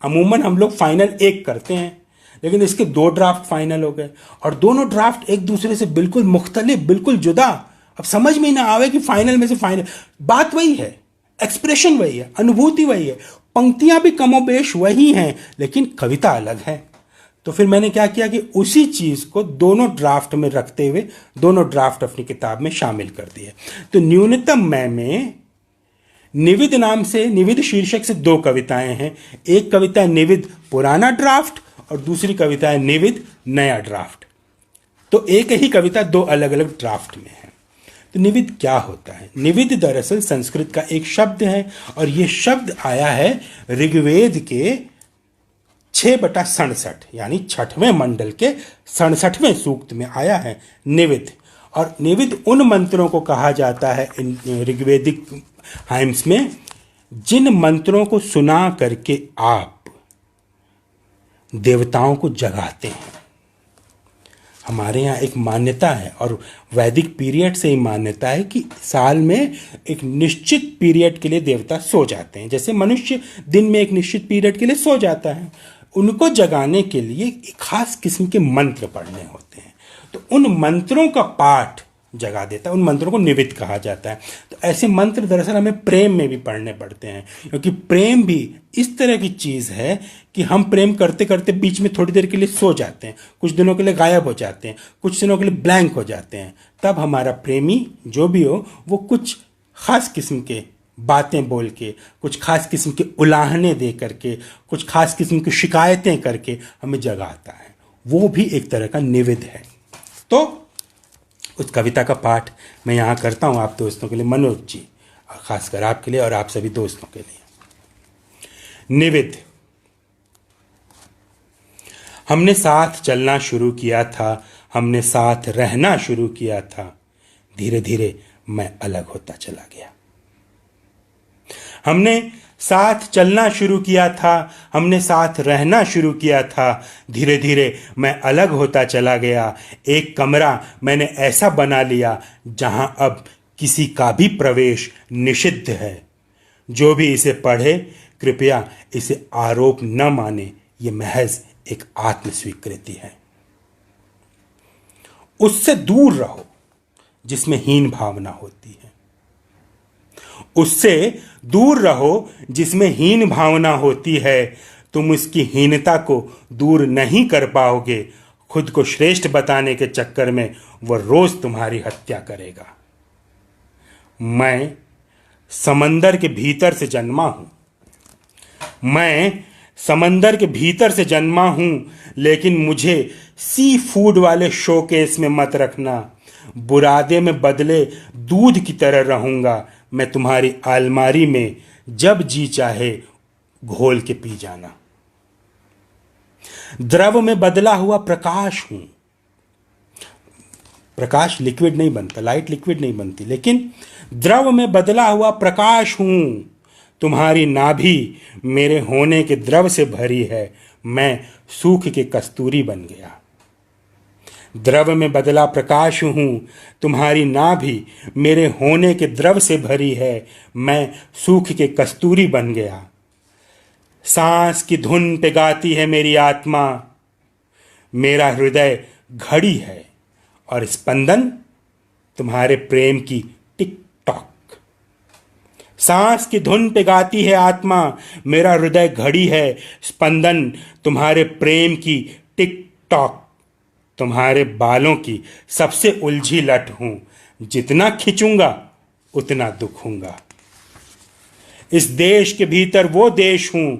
अमूमन हम लोग फाइनल 1 करते हैं, लेकिन इसके 2 ड्राफ्ट फाइनल हो गए और दोनों ड्राफ्ट एक दूसरे से बिल्कुल मुख्तलिफ, बिल्कुल जुदा। अब समझ में ना आवे कि फाइनल में से फाइनल, बात वही है, एक्सप्रेशन वही है, अनुभूति वही है, पंक्तियां भी कमोबेश वही हैं, लेकिन कविता अलग है। तो फिर मैंने क्या किया कि उसी चीज को दोनों ड्राफ्ट में रखते हुए दोनों ड्राफ्ट अपनी किताब में शामिल कर दिए। तो न्यूनतम मैं में निविद नाम से, निविद शीर्षक से 2 कविताएं हैं। एक कविता निविद पुराना ड्राफ्ट और दूसरी कविता है निविद नया ड्राफ्ट। तो एक ही कविता 2 अलग अलग ड्राफ्ट में है। तो निविद क्या होता है? निविद दरअसल संस्कृत का एक शब्द है और यह शब्द आया है ऋग्वेद के 6/67 यानी 6वें मंडल के 67वें सूक्त में आया है निविद। और निविद उन मंत्रों को कहा जाता है इन ऋग्वेदिक हाइम्स में जिन मंत्रों को सुना करके आप देवताओं को जगाते हैं। हमारे यहाँ एक मान्यता है और वैदिक पीरियड से ही मान्यता है कि साल में एक निश्चित पीरियड के लिए देवता सो जाते हैं। जैसे मनुष्य दिन में एक निश्चित पीरियड के लिए सो जाता है, उनको जगाने के लिए एक खास किस्म के मंत्र पढ़ने होते हैं। तो उन मंत्रों का पाठ जगा देता है, उन मंत्रों को निविद कहा जाता है। तो ऐसे मंत्र दरअसल हमें प्रेम में भी पढ़ने पड़ते हैं, क्योंकि प्रेम भी इस तरह की चीज़ है कि हम प्रेम करते करते बीच में थोड़ी देर के लिए सो जाते हैं, कुछ दिनों के लिए गायब हो जाते हैं, कुछ दिनों के लिए ब्लैंक हो जाते हैं। तब हमारा प्रेमी जो भी हो वो कुछ खास किस्म के बातें बोल के, कुछ खास किस्म के उलाहने दे करके, कुछ खास किस्म की शिकायतें करके हमें जगाता है। वो भी एक तरह का निविद है। तो उस कविता का पाठ मैं यहाँ करता हूँ आप दोस्तों के लिए, मनोज जी, और खासकर आपके लिए और आप सभी दोस्तों के लिए। निविद। हमने साथ चलना शुरू किया था, हमने साथ रहना शुरू किया था, धीरे धीरे मैं अलग होता चला गया। हमने साथ चलना शुरू किया था, हमने साथ रहना शुरू किया था, धीरे धीरे मैं अलग होता चला गया। एक कमरा मैंने ऐसा बना लिया जहां अब किसी का भी प्रवेश निषिद्ध है। जो भी इसे पढ़े कृपया इसे आरोप न माने, ये महज एक आत्मस्वीकृति है। उससे दूर रहो जिसमें हीन भावना होती है, उससे दूर रहो जिसमें हीन भावना होती है। तुम उसकी हीनता को दूर नहीं कर पाओगे। खुद को श्रेष्ठ बताने के चक्कर में वह रोज तुम्हारी हत्या करेगा। मैं समंदर के भीतर से जन्मा हूं, मैं समंदर के भीतर से जन्मा हूं, लेकिन मुझे सी फूड वाले शोकेस में मत रखना। बुरादे में बदले दूध की तरह रहूंगा। मैं तुम्हारी अलमारी में जब जी चाहे घोल के पी जाना। द्रव में बदला हुआ प्रकाश हूं। प्रकाश लिक्विड नहीं बनता, लाइट लिक्विड नहीं बनती, लेकिन द्रव में बदला हुआ प्रकाश हूं। तुम्हारी नाभि मेरे होने के द्रव से भरी है। मैं सूख के कस्तूरी बन गया। द्रव में बदला प्रकाश हूं। तुम्हारी नाभि मेरे होने के द्रव से भरी है। मैं सूख के कस्तूरी बन गया। सांस की धुन पे गाती है मेरी आत्मा। मेरा हृदय घड़ी है और स्पंदन तुम्हारे प्रेम की टिक टॉक। सांस की धुन पे गाती है आत्मा। मेरा हृदय घड़ी है, स्पंदन तुम्हारे प्रेम की टिक टॉक। तुम्हारे बालों की सबसे उलझी लट हूं। जितना खिंचूंगा उतना दुखूंगा। इस देश के भीतर वो देश हूं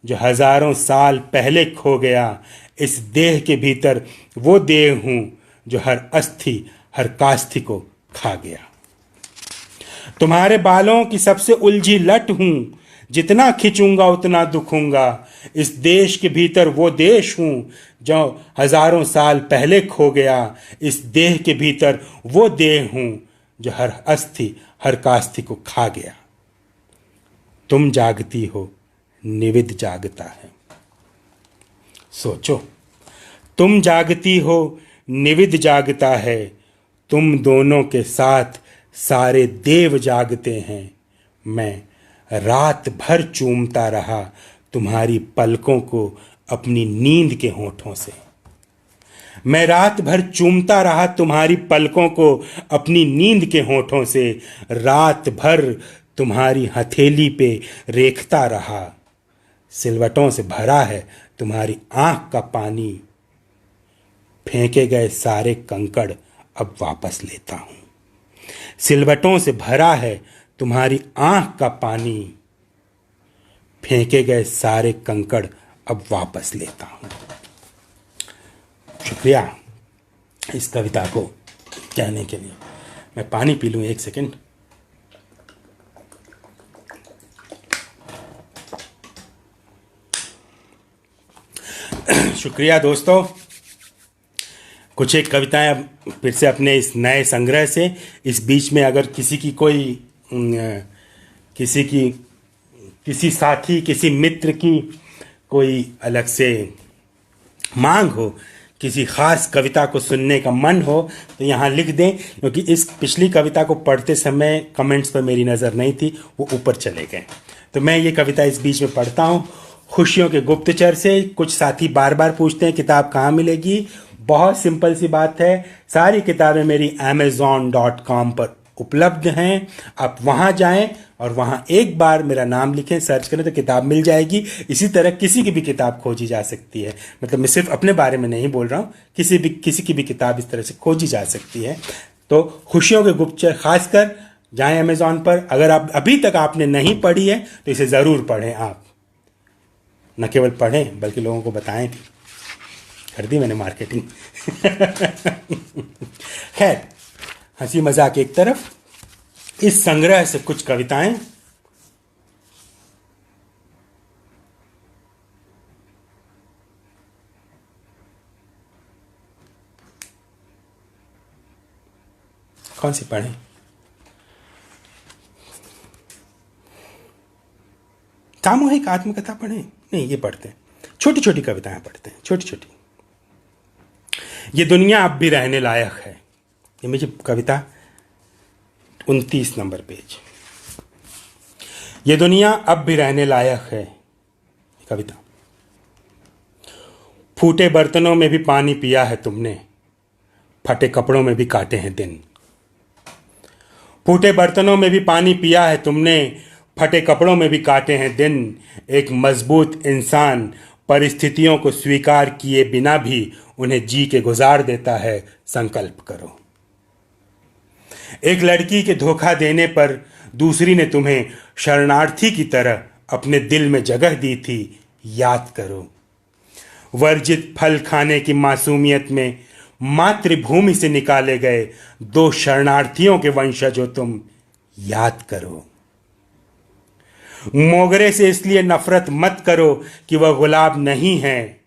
जो हजारों साल पहले खो गया। इस देह के भीतर वो देह हूं जो हर अस्थि हर कास्थि को खा गया। तुम्हारे बालों की सबसे उलझी लट हूं। जितना खिंचूंगा उतना दुखूंगा। इस देश के भीतर वो देश हूं जो हजारों साल पहले खो गया। इस देह के भीतर वो देह हूं जो हर अस्थि हर कास्थि को खा गया। तुम जागती हो, निविद जागता है। सोचो, तुम जागती हो, निविद जागता है। तुम दोनों के साथ सारे देव जागते हैं। मैं रात भर चूमता रहा तुम्हारी पलकों को अपनी नींद के होठों से। मैं रात भर चूमता रहा तुम्हारी पलकों को अपनी नींद के होठों से। रात भर तुम्हारी हथेली पे रेखता रहा। सिलवटों से भरा है तुम्हारी आंख का पानी, फेंके गए सारे कंकड़ अब वापस लेता हूं। सिलवटों से भरा है तुम्हारी आंख का पानी, फेंके गए सारे कंकड़ अब वापस लेता हूं। शुक्रिया इस कविता को कहने के लिए। मैं पानी पी लूं, एक सेकंड। शुक्रिया दोस्तों। कुछ एक कविताएं फिर से अपने इस नए संग्रह से। इस बीच में अगर किसी की कोई किसी साथी, किसी मित्र की कोई अलग से मांग हो, किसी खास कविता को सुनने का मन हो, तो यहाँ लिख दें, क्योंकि इस पिछली कविता को पढ़ते समय कमेंट्स पर मेरी नज़र नहीं थी, वो ऊपर चले गए। तो मैं ये कविता इस बीच में पढ़ता हूँ। खुशियों के गुप्तचर से। कुछ साथी बार बार पूछते हैं किताब कहाँ मिलेगी। बहुत सिंपल सी बात है, सारी किताबें मेरी amazon.com पर उपलब्ध हैं। आप वहाँ जाएं और वहाँ एक बार मेरा नाम लिखें, सर्च करें तो किताब मिल जाएगी। इसी तरह किसी की भी किताब खोजी जा सकती है। मतलब मैं सिर्फ अपने बारे में नहीं बोल रहा हूँ, किसी की भी किताब इस तरह से खोजी जा सकती है। तो खुशियों के गुप्तचर खासकर जाएं अमेज़ॉन पर। अगर आप अभी तक आपने नहीं पढ़ी है तो इसे ज़रूर पढ़ें। आप न केवल पढ़ें बल्कि लोगों को बताएं भी। कर दी मैंने मार्केटिंग। खैर, हंसी मजाक एक तरफ, इस संग्रह से कुछ कविताएं। कौन सी पढ़ें? सामूहिक आत्मकथा पढ़ें? नहीं, ये पढ़ते हैं, छोटी छोटी कविताएं पढ़ते हैं, छोटी छोटी। ये दुनिया अब भी रहने लायक है। ये मुझे कविता 29 नंबर पेज। ये दुनिया अब भी रहने लायक है। कविता। फूटे बर्तनों में भी पानी पिया है तुमने, फटे कपड़ों में भी काटे हैं दिन। फूटे बर्तनों में भी पानी पिया है तुमने, फटे कपड़ों में भी काटे हैं दिन। एक मजबूत इंसान परिस्थितियों को स्वीकार किए बिना भी उन्हें जी के गुजार देता है। संकल्प करो। एक लड़की के धोखा देने पर दूसरी ने तुम्हें शरणार्थी की तरह अपने दिल में जगह दी थी। याद करो। वर्जित फल खाने की मासूमियत में मातृभूमि से निकाले गए 2 शरणार्थियों के वंशज हो तुम। याद करो। मोगरे से इसलिए नफरत मत करो कि वह गुलाब नहीं है।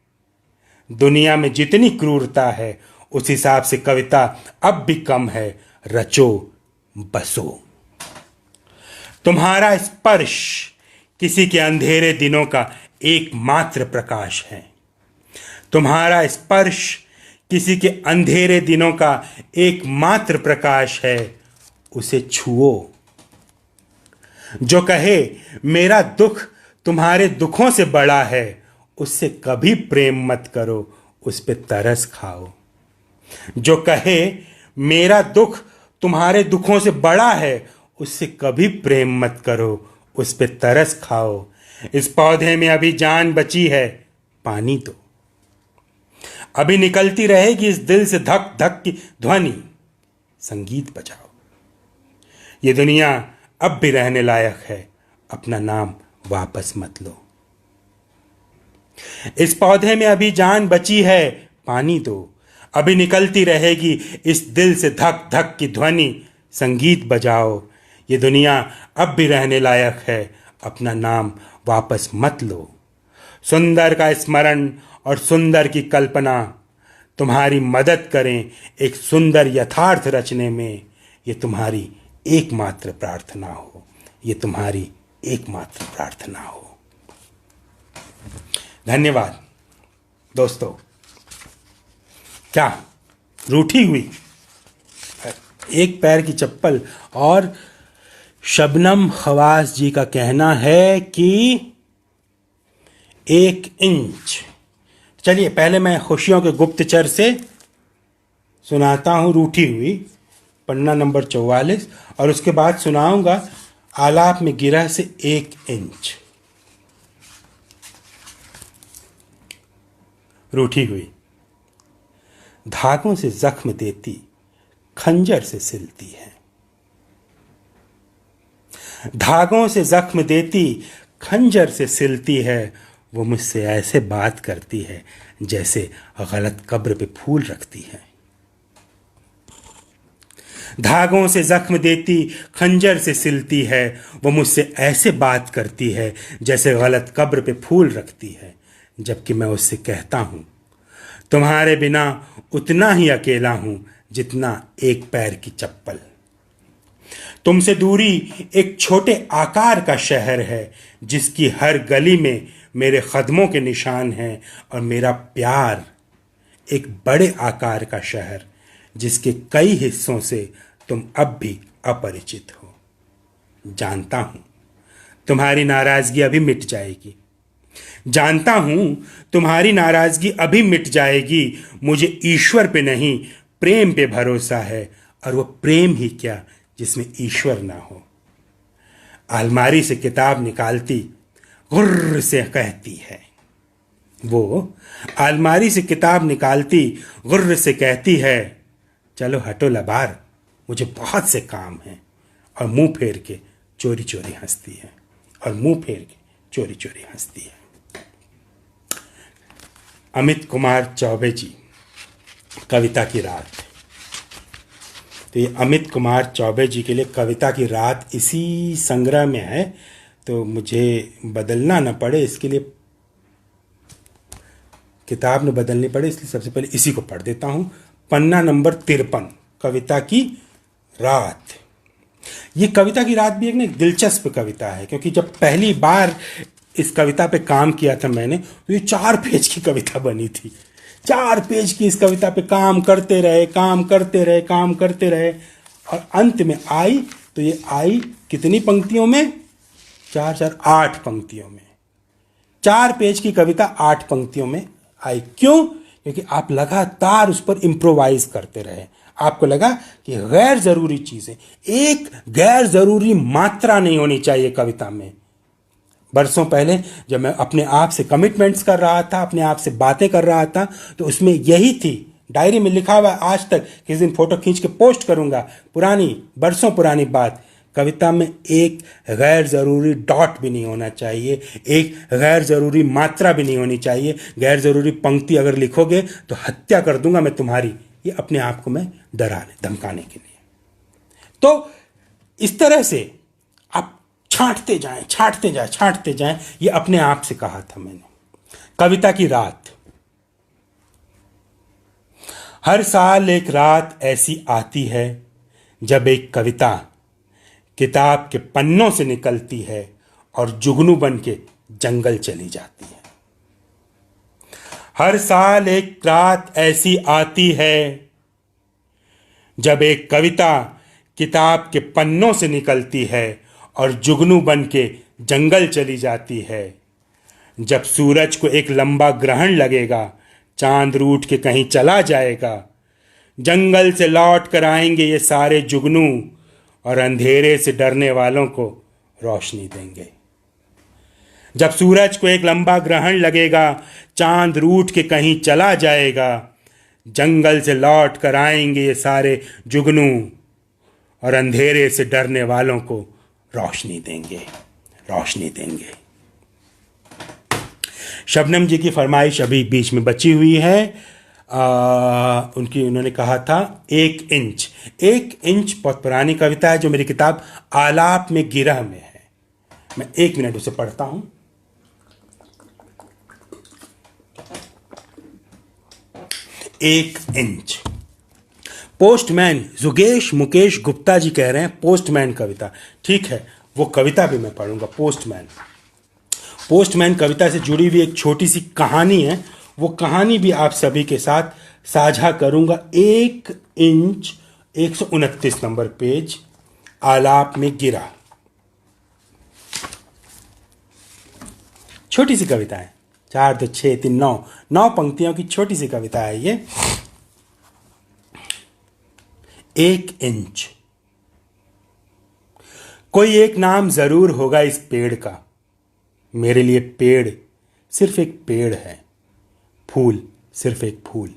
दुनिया में जितनी क्रूरता है उस हिसाब से कविता अब भी कम है। रचो बसो। तुम्हारा स्पर्श किसी के अंधेरे दिनों का एकमात्र प्रकाश है। तुम्हारा स्पर्श किसी के अंधेरे दिनों का एकमात्र प्रकाश है। उसे छुओ। जो कहे मेरा दुख तुम्हारे दुखों से बड़ा है, उससे कभी प्रेम मत करो, उस पे तरस खाओ। जो कहे मेरा दुख तुम्हारे दुखों से बड़ा है, उससे कभी प्रेम मत करो, उस पे तरस खाओ। इस पौधे में अभी जान बची है, पानी दो। अभी निकलती रहेगी इस दिल से धक धक की ध्वनि, संगीत बजाओ। ये दुनिया अब भी रहने लायक है, अपना नाम वापस मत लो। इस पौधे में अभी जान बची है, पानी दो। अभी निकलती रहेगी इस दिल से धक धक की ध्वनि, संगीत बजाओ। ये दुनिया अब भी रहने लायक है, अपना नाम वापस मत लो। सुंदर का स्मरण और सुंदर की कल्पना तुम्हारी मदद करें एक सुंदर यथार्थ रचने में। ये तुम्हारी एकमात्र प्रार्थना हो। ये तुम्हारी एकमात्र प्रार्थना हो। धन्यवाद दोस्तों। क्या रूठी हुई एक पैर की चप्पल। और शबनम खवास जी का कहना है कि 1 इंच। चलिए पहले मैं खुशियों के गुप्तचर से सुनाता हूँ रूठी हुई, पन्ना नंबर 44, और उसके बाद सुनाऊंगा आलाप में गिरह से 1 इंच। रूठी हुई। धागों से जख्म देती, खंजर से सिलती है। धागों से जख्म देती, खंजर से सिलती है। वो मुझसे ऐसे बात करती है जैसे गलत कब्र पे फूल रखती है। धागों से जख्म देती, खंजर से सिलती है। वो मुझसे ऐसे बात करती है जैसे गलत कब्र पे फूल रखती है। जबकि मैं उससे कहता हूं, तुम्हारे बिना उतना ही अकेला हूं जितना एक पैर की चप्पल। तुमसे दूरी एक छोटे आकार का शहर है जिसकी हर गली में मेरे कदमों के निशान हैं, और मेरा प्यार एक बड़े आकार का शहर जिसके कई हिस्सों से तुम अब भी अपरिचित हो। जानता हूं तुम्हारी नाराजगी अभी मिट जाएगी। जानता हूं तुम्हारी नाराजगी अभी मिट जाएगी। मुझे ईश्वर पे नहीं, प्रेम पे भरोसा है, और वो प्रेम ही क्या जिसमें ईश्वर ना हो। अलमारी से किताब निकालती, गुर्र से कहती है। वो अलमारी से किताब निकालती, गुर्र से कहती है, चलो हटो लबार, मुझे बहुत से काम हैं। और मुंह फेर के चोरी चोरी हंसती है। और मुंह फेर के चोरी चोरी हंसती है। अमित कुमार चौबे जी, कविता की रात। तो ये अमित कुमार चौबे जी के लिए कविता की रात इसी संग्रह में है, तो मुझे बदलना न पड़े इसके लिए, किताब न बदलनी पड़े इसलिए सबसे पहले इसी को पढ़ देता हूँ। पन्ना नंबर 53, कविता की रात। ये कविता की रात भी एक दिलचस्प कविता है, क्योंकि जब पहली बार इस कविता पे काम किया था मैंने, तो ये 4 पेज की कविता बनी थी। 4 पेज की इस कविता पे काम करते रहे, काम करते रहे, काम करते रहे, और अंत में आई तो ये आई कितनी पंक्तियों में? 4 4 8 पंक्तियों में। 4 पेज की कविता 8 पंक्तियों में आई। क्यों? क्योंकि आप लगातार उस पर इम्प्रोवाइज करते रहे। आपको लगा कि गैर जरूरी चीजें, एक गैर जरूरी मात्रा नहीं होनी चाहिए कविता में। बरसों पहले जब मैं अपने आप से कमिटमेंट्स कर रहा था, अपने आप से बातें कर रहा था, तो उसमें यही थी। डायरी में लिखा हुआ आज तक, किसी दिन फोटो खींच के पोस्ट करूंगा, पुरानी, बरसों पुरानी बात। कविता में एक गैर जरूरी डॉट भी नहीं होना चाहिए, एक गैर जरूरी मात्रा भी नहीं होनी चाहिए। गैर जरूरी पंक्ति अगर लिखोगे तो हत्या कर दूंगा मैं तुम्हारी। ये अपने आप को मैं डराने धमकाने के लिए। तो इस तरह से आप छांटते जाएं, छांटते जाएं, छांटते जाएं। ये अपने आप से कहा था मैंने। कविता की रात। हर साल एक रात ऐसी आती है जब एक कविता किताब के पन्नों से निकलती है और जुगनू बन के जंगल चली जाती है। हर साल एक रात ऐसी आती है जब एक कविता किताब के पन्नों से निकलती है और जुगनू बन के जंगल चली जाती है। जब सूरज को एक लंबा ग्रहण लगेगा, चांद रूठ के कहीं चला जाएगा, जंगल से लौट कर आएंगे ये सारे जुगनू और अंधेरे से डरने वालों को रोशनी देंगे। जब सूरज को एक लंबा ग्रहण लगेगा, चांद रूठ के कहीं चला जाएगा, जंगल से लौट कर आएंगे ये सारे जुगनू और अंधेरे से डरने वालों को रोशनी देंगे, रोशनी देंगे। शबनम जी की फरमाइश अभी बीच में बची हुई है। उन्होंने कहा था 1 इंच। 1 इंच बहुत पुरानी कविता है जो मेरी किताब आलाप में गिरह में है। मैं 1 मिनट उसे पढ़ता हूं। 1 इंच। पोस्टमैन जुगेश मुकेश गुप्ता जी कह रहे हैं पोस्टमैन कविता। ठीक है, वो कविता भी मैं पढ़ूंगा। पोस्टमैन। पोस्टमैन कविता से जुड़ी हुई एक छोटी सी कहानी है, वो कहानी भी आप सभी के साथ साझा करूंगा। 1 इंच 129 नंबर पेज, आलाप में गिरा। छोटी सी कविता है, 4 2 6 3 9 पंक्तियों की छोटी सी कविता है ये। 1 इंच। कोई एक नाम जरूर होगा इस पेड़ का। मेरे लिए पेड़ सिर्फ एक पेड़ है, फूल सिर्फ एक फूल।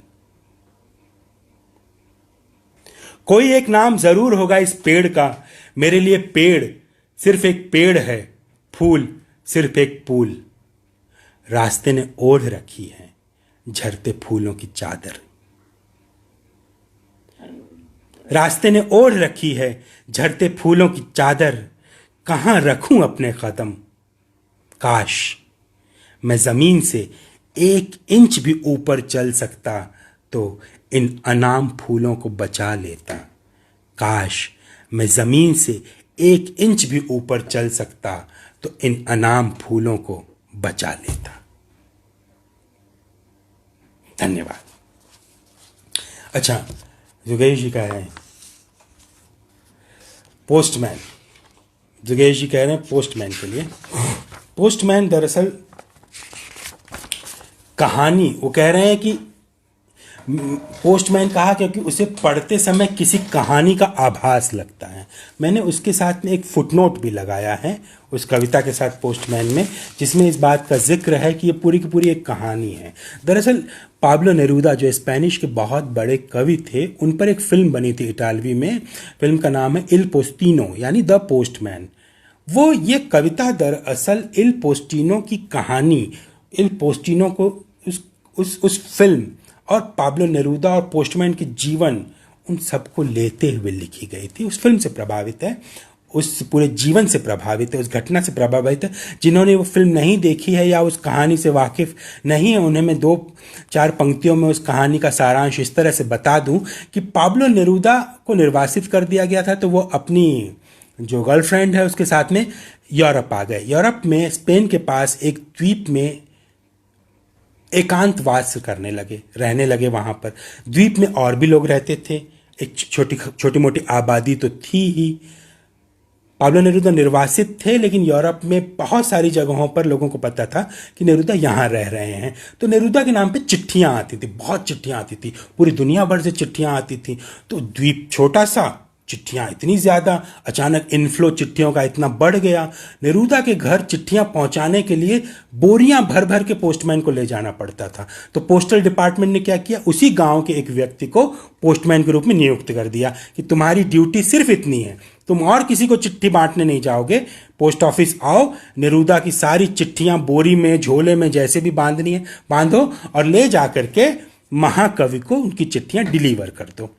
कोई एक नाम जरूर होगा इस पेड़ का, मेरे लिए पेड़ सिर्फ एक पेड़ है, फूल सिर्फ एक फूल। रास्ते ने ओढ़ रखी है झरते फूलों की चादर। रास्ते ने ओढ़ रखी है झरते फूलों की चादर। कहां रखूं अपने कदम? काश मैं जमीन से 1 इंच भी ऊपर चल सकता तो इन अनाम फूलों को बचा लेता। काश मैं जमीन से 1 इंच भी ऊपर चल सकता तो इन अनाम फूलों को बचा लेता। धन्यवाद। अच्छा, जुगेश जी का है पोस्टमैन। जुगेश जी कह रहे हैं पोस्टमैन के लिए। पोस्टमैन दरअसल कहानी, वो कह रहे हैं कि पोस्टमैन कहा क्योंकि उसे पढ़ते समय किसी कहानी का आभास लगता है। मैंने उसके साथ में एक फुटनोट भी लगाया है उस कविता के साथ पोस्टमैन में, जिसमें इस बात का जिक्र है कि ये पूरी की पूरी एक कहानी है। दरअसल पाब्लो नेरूदा जो स्पेनिश के बहुत बड़े कवि थे, उन पर एक फिल्म बनी थी इटालवी में। फिल्म का नाम है इल पोस्टिनो यानी द पोस्टमैन। वो ये कविता दरअसल इल पोस्टिनो की कहानी, इल पोस्टिनो को उस फिल्म और पाब्लो नेरूदा और पोस्टमैन के जीवन, उन सबको लेते हुए लिखी गई थी। उस फिल्म से प्रभावित है, उस पूरे जीवन से प्रभावित है, उस घटना से प्रभावित है। जिन्होंने वो फिल्म नहीं देखी है या उस कहानी से वाकिफ नहीं है, उन्हें मैं 2-4 पंक्तियों में उस कहानी का सारांश इस तरह से बता दूं कि पाब्लो नेरूदा को निर्वासित कर दिया गया था, तो वो अपनी जो गर्लफ्रेंड है उसके साथ में यूरोप आ गए। यूरोप में स्पेन के पास एक द्वीप में एकांतवास करने लगे, रहने लगे। वहां पर द्वीप में और भी लोग रहते थे, एक छोटी मोटी आबादी तो थी ही। पाब्लो नेरूदा निर्वासित थे, लेकिन यूरोप में बहुत सारी जगहों पर लोगों को पता था कि नेरूदा यहाँ रह रहे हैं। तो नेरूदा के नाम पे चिट्ठियाँ आती थी, बहुत चिट्ठियाँ आती थी, पूरी दुनिया भर से चिट्ठियाँ आती थी। तो द्वीप छोटा सा, चिट्ठियाँ इतनी ज़्यादा, अचानक इनफ्लो चिट्ठियों का इतना बढ़ गया। नेरूदा के घर चिट्ठियाँ पहुँचाने के लिए बोरियां भर भर के पोस्टमैन को ले जाना पड़ता था। तो पोस्टल डिपार्टमेंट ने क्या किया, उसी गांव के एक व्यक्ति को पोस्टमैन के रूप में नियुक्त कर दिया कि तुम्हारी ड्यूटी सिर्फ इतनी है, तुम और किसी को चिट्ठी बांटने नहीं जाओगे, पोस्ट ऑफिस आओ, नेरूदा की सारी चिट्ठियाँ बोरी में, झोले में, जैसे भी बांधनी है बांधो और ले जा करके महाकवि को उनकी चिट्ठियाँ डिलीवर कर दो।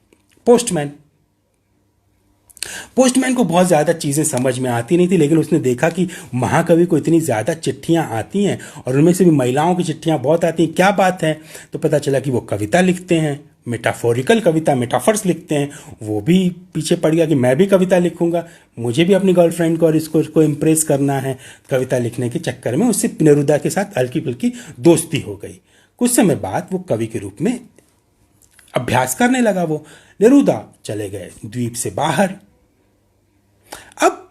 पोस्टमैन को बहुत ज़्यादा चीज़ें समझ में आती नहीं थी, लेकिन उसने देखा कि महाकवि को इतनी ज़्यादा चिट्ठियाँ आती हैं और उनमें से भी महिलाओं की चिट्ठियाँ बहुत आती हैं, क्या बात है। तो पता चला कि वो कविता लिखते हैं, मेटाफोरिकल कविता, मेटाफर्स लिखते हैं। वो भी पीछे पड़ गया कि मैं भी कविता लिखूंगा, मुझे भी अपनी गर्लफ्रेंड को और इसको इम्प्रेस करना है। कविता लिखने के चक्कर में उससे नेरूदा के साथ हल्की फुल्की दोस्ती हो गई। कुछ समय बाद वो कवि के रूप में अभ्यास करने लगा। वो नेरूदा चले गए द्वीप से बाहर। अब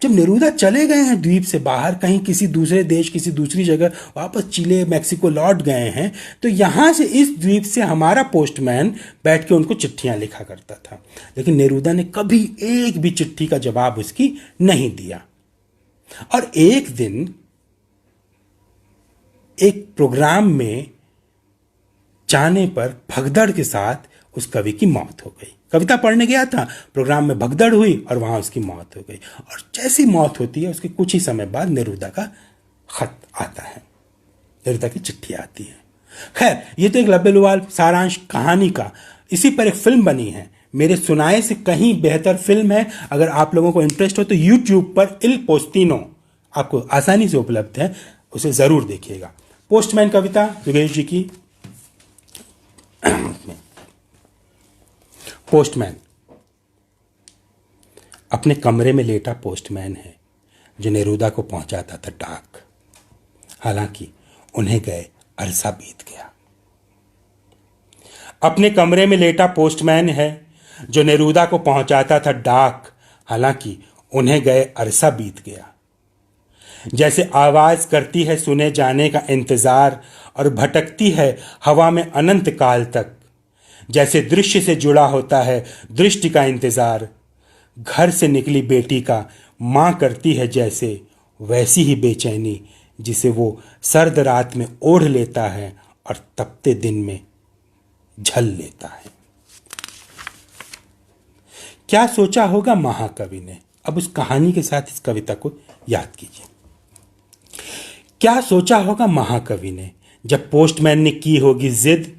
जब नेरूदा चले गए हैं द्वीप से बाहर, कहीं किसी दूसरे देश, किसी दूसरी जगह, वापस चिले, मैक्सिको लौट गए हैं, तो यहां से इस द्वीप से हमारा पोस्टमैन बैठ के उनको चिट्ठियां लिखा करता था। लेकिन नेरूदा ने कभी एक भी चिट्ठी का जवाब उसकी नहीं दिया। और एक दिन एक प्रोग्राम में जाने पर भगदड़ के साथ उस कवि की मौत हो गई। कविता पढ़ने गया था, प्रोग्राम में भगदड़ हुई और वहां उसकी मौत हो गई। और जैसी मौत होती है उसके कुछ ही समय बाद नेरूदा का खत आता है, नेरूदा की चिट्ठी आती है। खैर, ये तो एक लबेलुवाल सारांश कहानी का। इसी पर एक फिल्म बनी है, मेरे सुनाए से कहीं बेहतर फिल्म है। अगर आप लोगों को इंटरेस्ट हो तो यूट्यूब पर इल पोस्टिनो आपको आसानी से उपलब्ध है, उसे जरूर देखिएगा। पोस्टमैन कविता योगेश जी की। पोस्टमैन। अपने कमरे में लेटा पोस्टमैन है जो नेरूदा को पहुंचाता था डाक। हालांकि उन्हें गए अरसा बीत गया। अपने कमरे में लेटा पोस्टमैन है जो नेरूदा को पहुंचाता था डाक। हालांकि उन्हें गए अरसा बीत गया। जैसे आवाज करती है सुने जाने का इंतजार और भटकती है हवा में अनंत काल तक। जैसे दृश्य से जुड़ा होता है दृष्टि का इंतजार, घर से निकली बेटी का माँ करती है जैसे, वैसी ही बेचैनी जिसे वो सर्द रात में ओढ़ लेता है और तपते दिन में झल लेता है। क्या सोचा होगा महाकवि ने? अब उस कहानी के साथ इस कविता को याद कीजिए। क्या सोचा होगा महाकवि ने जब पोस्टमैन ने की होगी जिद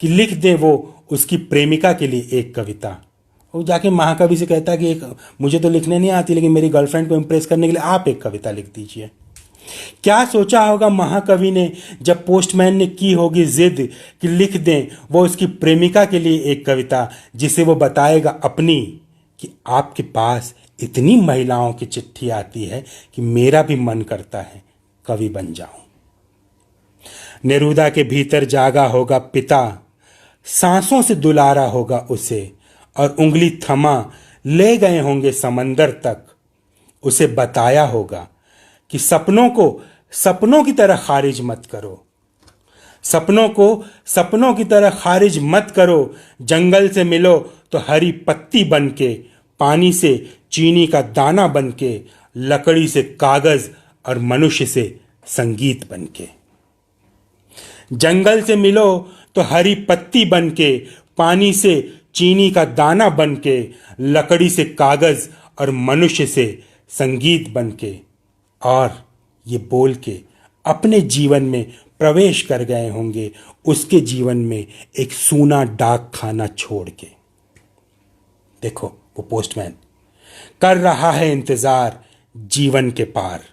कि लिख दे वो उसकी प्रेमिका के लिए एक कविता। वो जाके महाकवि से कहता है कि मुझे तो लिखने नहीं आती, लेकिन मेरी गर्लफ्रेंड को इम्प्रेस करने के लिए आप एक कविता लिख दीजिए। क्या सोचा होगा महाकवि ने जब पोस्टमैन ने की होगी जिद कि लिख दें वो उसकी प्रेमिका के लिए एक कविता, जिसे वो बताएगा अपनी कि आपके पास इतनी महिलाओं की चिट्ठी आती है कि मेरा भी मन करता है कवि बन जाऊं। नेरूदा के भीतर जागा होगा पिता, सांसों से दुलारा होगा उसे, और उंगली थमा ले गए होंगे समंदर तक। उसे बताया होगा कि सपनों को सपनों की तरह खारिज मत करो, सपनों को सपनों की तरह खारिज मत करो। जंगल से मिलो तो हरी पत्ती बनके, पानी से चीनी का दाना बनके, लकड़ी से कागज और मनुष्य से संगीत बनके। जंगल से मिलो तो हरी पत्ती बनके, पानी से चीनी का दाना बनके, लकड़ी से कागज और मनुष्य से संगीत बनके। और ये बोल के अपने जीवन में प्रवेश कर गए होंगे उसके जीवन में एक सूना डाक खाना छोड़ के। देखो वो पोस्टमैन कर रहा है इंतजार जीवन के पार।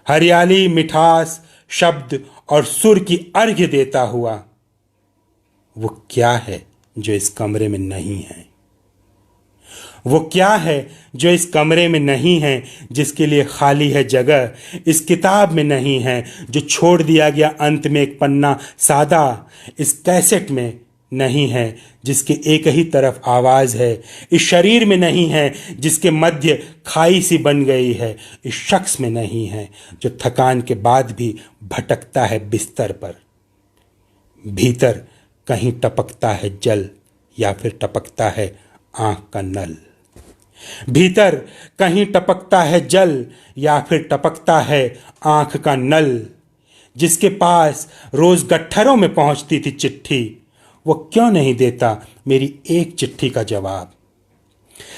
हरियाली, मिठास, शब्द और सुर की अर्घ्य देता हुआ। वो क्या है जो इस कमरे में नहीं है? वो क्या है जो इस कमरे में नहीं है, जिसके लिए खाली है जगह? इस किताब में नहीं है जो छोड़ दिया गया अंत में एक पन्ना सादा? इस कैसेट में नहीं है जिसके एक ही तरफ आवाज है? इस शरीर में नहीं है जिसके मध्य खाई सी बन गई है? इस शख्स में नहीं है जो थकान के बाद भी भटकता है बिस्तर पर? भीतर कहीं टपकता है जल या फिर टपकता है आंख का नल। भीतर कहीं टपकता है जल या फिर टपकता है आंख का नल। जिसके पास रोज गट्ठरों में पहुंचती थी चिट्ठी, वो क्यों नहीं देता मेरी एक चिट्ठी का जवाब?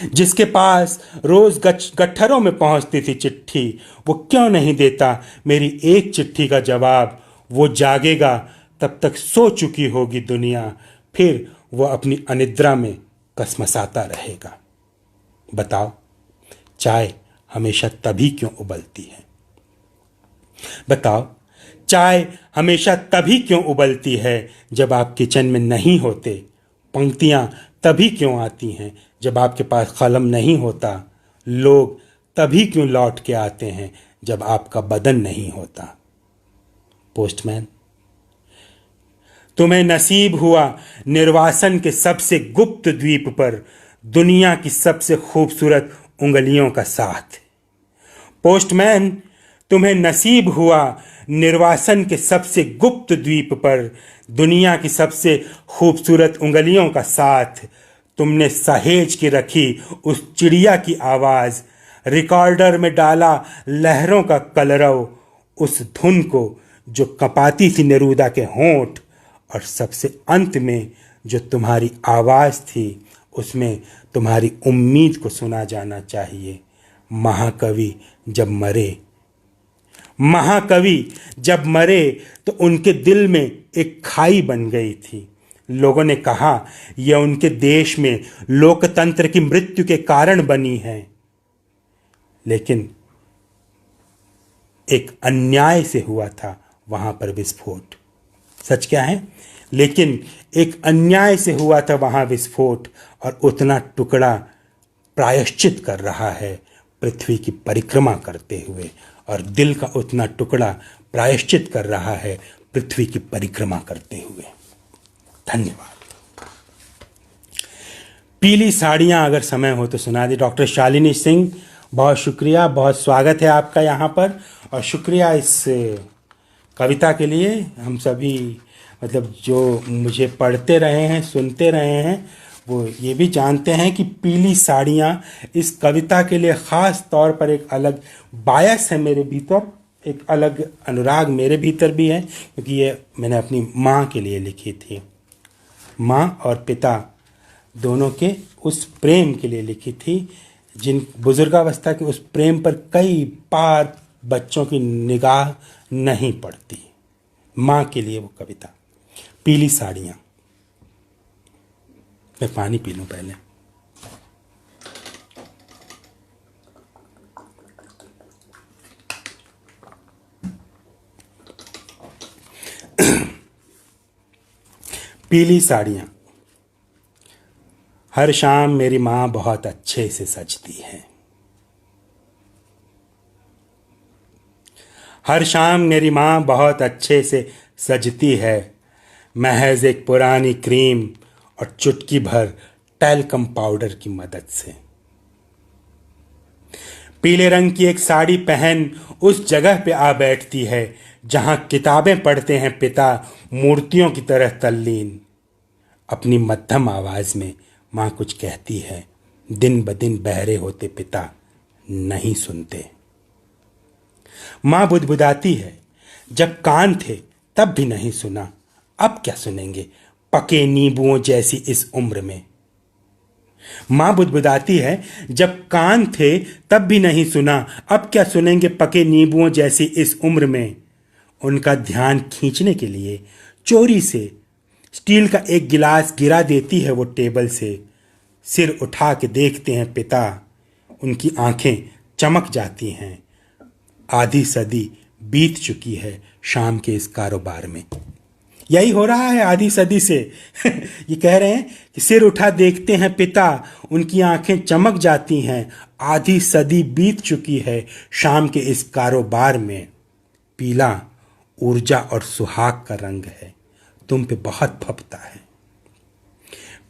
जिसके पास रोज गट्ठरों में पहुंचती थी चिट्ठी, वो क्यों नहीं देता मेरी एक चिट्ठी का जवाब? वो जागेगा तब तक सो चुकी होगी दुनिया, फिर वो अपनी अनिद्रा में कसमसाता रहेगा। बताओ चाय हमेशा तभी क्यों उबलती है? बताओ चाय हमेशा तभी क्यों उबलती है जब आप किचन में नहीं होते? पंक्तियां तभी क्यों आती हैं जब आपके पास कलम नहीं होता? लोग तभी क्यों लौट के आते हैं जब आपका बदन नहीं होता? पोस्टमैन तुम्हें नसीब हुआ निर्वासन के सबसे गुप्त द्वीप पर दुनिया की सबसे खूबसूरत उंगलियों का साथ। पोस्टमैन तुम्हें नसीब हुआ निर्वासन के सबसे गुप्त द्वीप पर दुनिया की सबसे खूबसूरत उंगलियों का साथ। तुमने सहेज के रखी उस चिड़िया की आवाज़, रिकॉर्डर में डाला लहरों का कलरव, उस धुन को जो कपाती थी नेरूदा के होंठ, और सबसे अंत में जो तुम्हारी आवाज़ थी उसमें तुम्हारी उम्मीद को सुना जाना चाहिए। महाकवि जब मरे, महाकवि जब मरे तो उनके दिल में एक खाई बन गई थी। लोगों ने कहा यह उनके देश में लोकतंत्र की मृत्यु के कारण बनी है, लेकिन एक अन्याय से हुआ था वहां पर विस्फोट। सच क्या है? लेकिन एक अन्याय से हुआ था वहां विस्फोट, और उतना टुकड़ा प्रायश्चित कर रहा है पृथ्वी की परिक्रमा करते हुए, और दिल का उतना टुकड़ा प्रायश्चित कर रहा है पृथ्वी की परिक्रमा करते हुए। धन्यवाद। पीली साड़ियां अगर समय हो तो सुना दी। डॉक्टर शालिनी सिंह, बहुत शुक्रिया, बहुत स्वागत है आपका यहाँ पर, और शुक्रिया इस कविता के लिए। हम सभी मतलब जो मुझे पढ़ते रहे हैं, सुनते रहे हैं, वो ये भी जानते हैं कि पीली साड़ियाँ इस कविता के लिए ख़ास तौर पर एक अलग बायस है मेरे भीतर, एक अलग अनुराग मेरे भीतर भी है, क्योंकि ये मैंने अपनी माँ के लिए लिखी थी। माँ और पिता दोनों के उस प्रेम के लिए लिखी थी, जिन बुजुर्गावस्था के उस प्रेम पर कई बार बच्चों की निगाह नहीं पड़ती। माँ के लिए वो कविता। पीली साड़ियाँ। मैं पानी पी लूँ पहले। पीली साड़ियाँ। हर शाम मेरी माँ बहुत अच्छे से सजती है। हर शाम मेरी माँ बहुत अच्छे से सजती है, महज एक पुरानी क्रीम और चुटकी भर टैल्कम पाउडर की मदद से। पीले रंग की एक साड़ी पहन उस जगह पे आ बैठती है जहां किताबें पढ़ते हैं पिता मूर्तियों की तरह तल्लीन। अपनी मध्यम आवाज में माँ कुछ कहती है। दिन ब दिन बहरे होते पिता नहीं सुनते। माँ बुदबुदाती है, जब कान थे तब भी नहीं सुना, अब क्या सुनेंगे पके नींबुओं जैसी इस उम्र में। माँ बुदबुदाती है, जब कान थे तब भी नहीं सुना, अब क्या सुनेंगे पके नींबुओं जैसी इस उम्र में। उनका ध्यान खींचने के लिए चोरी से स्टील का एक गिलास गिरा देती है वो टेबल से। सिर उठा के देखते हैं पिता, उनकी आंखें चमक जाती हैं। आधी सदी बीत चुकी है शाम के इस कारोबार में। यही हो रहा है आधी सदी से। ये कह रहे हैं कि सिर उठा देखते हैं पिता, उनकी आंखें चमक जाती हैं। आधी सदी बीत चुकी है शाम के इस कारोबार में। पीला ऊर्जा और सुहाग का रंग है, तुम पे बहुत फपता है।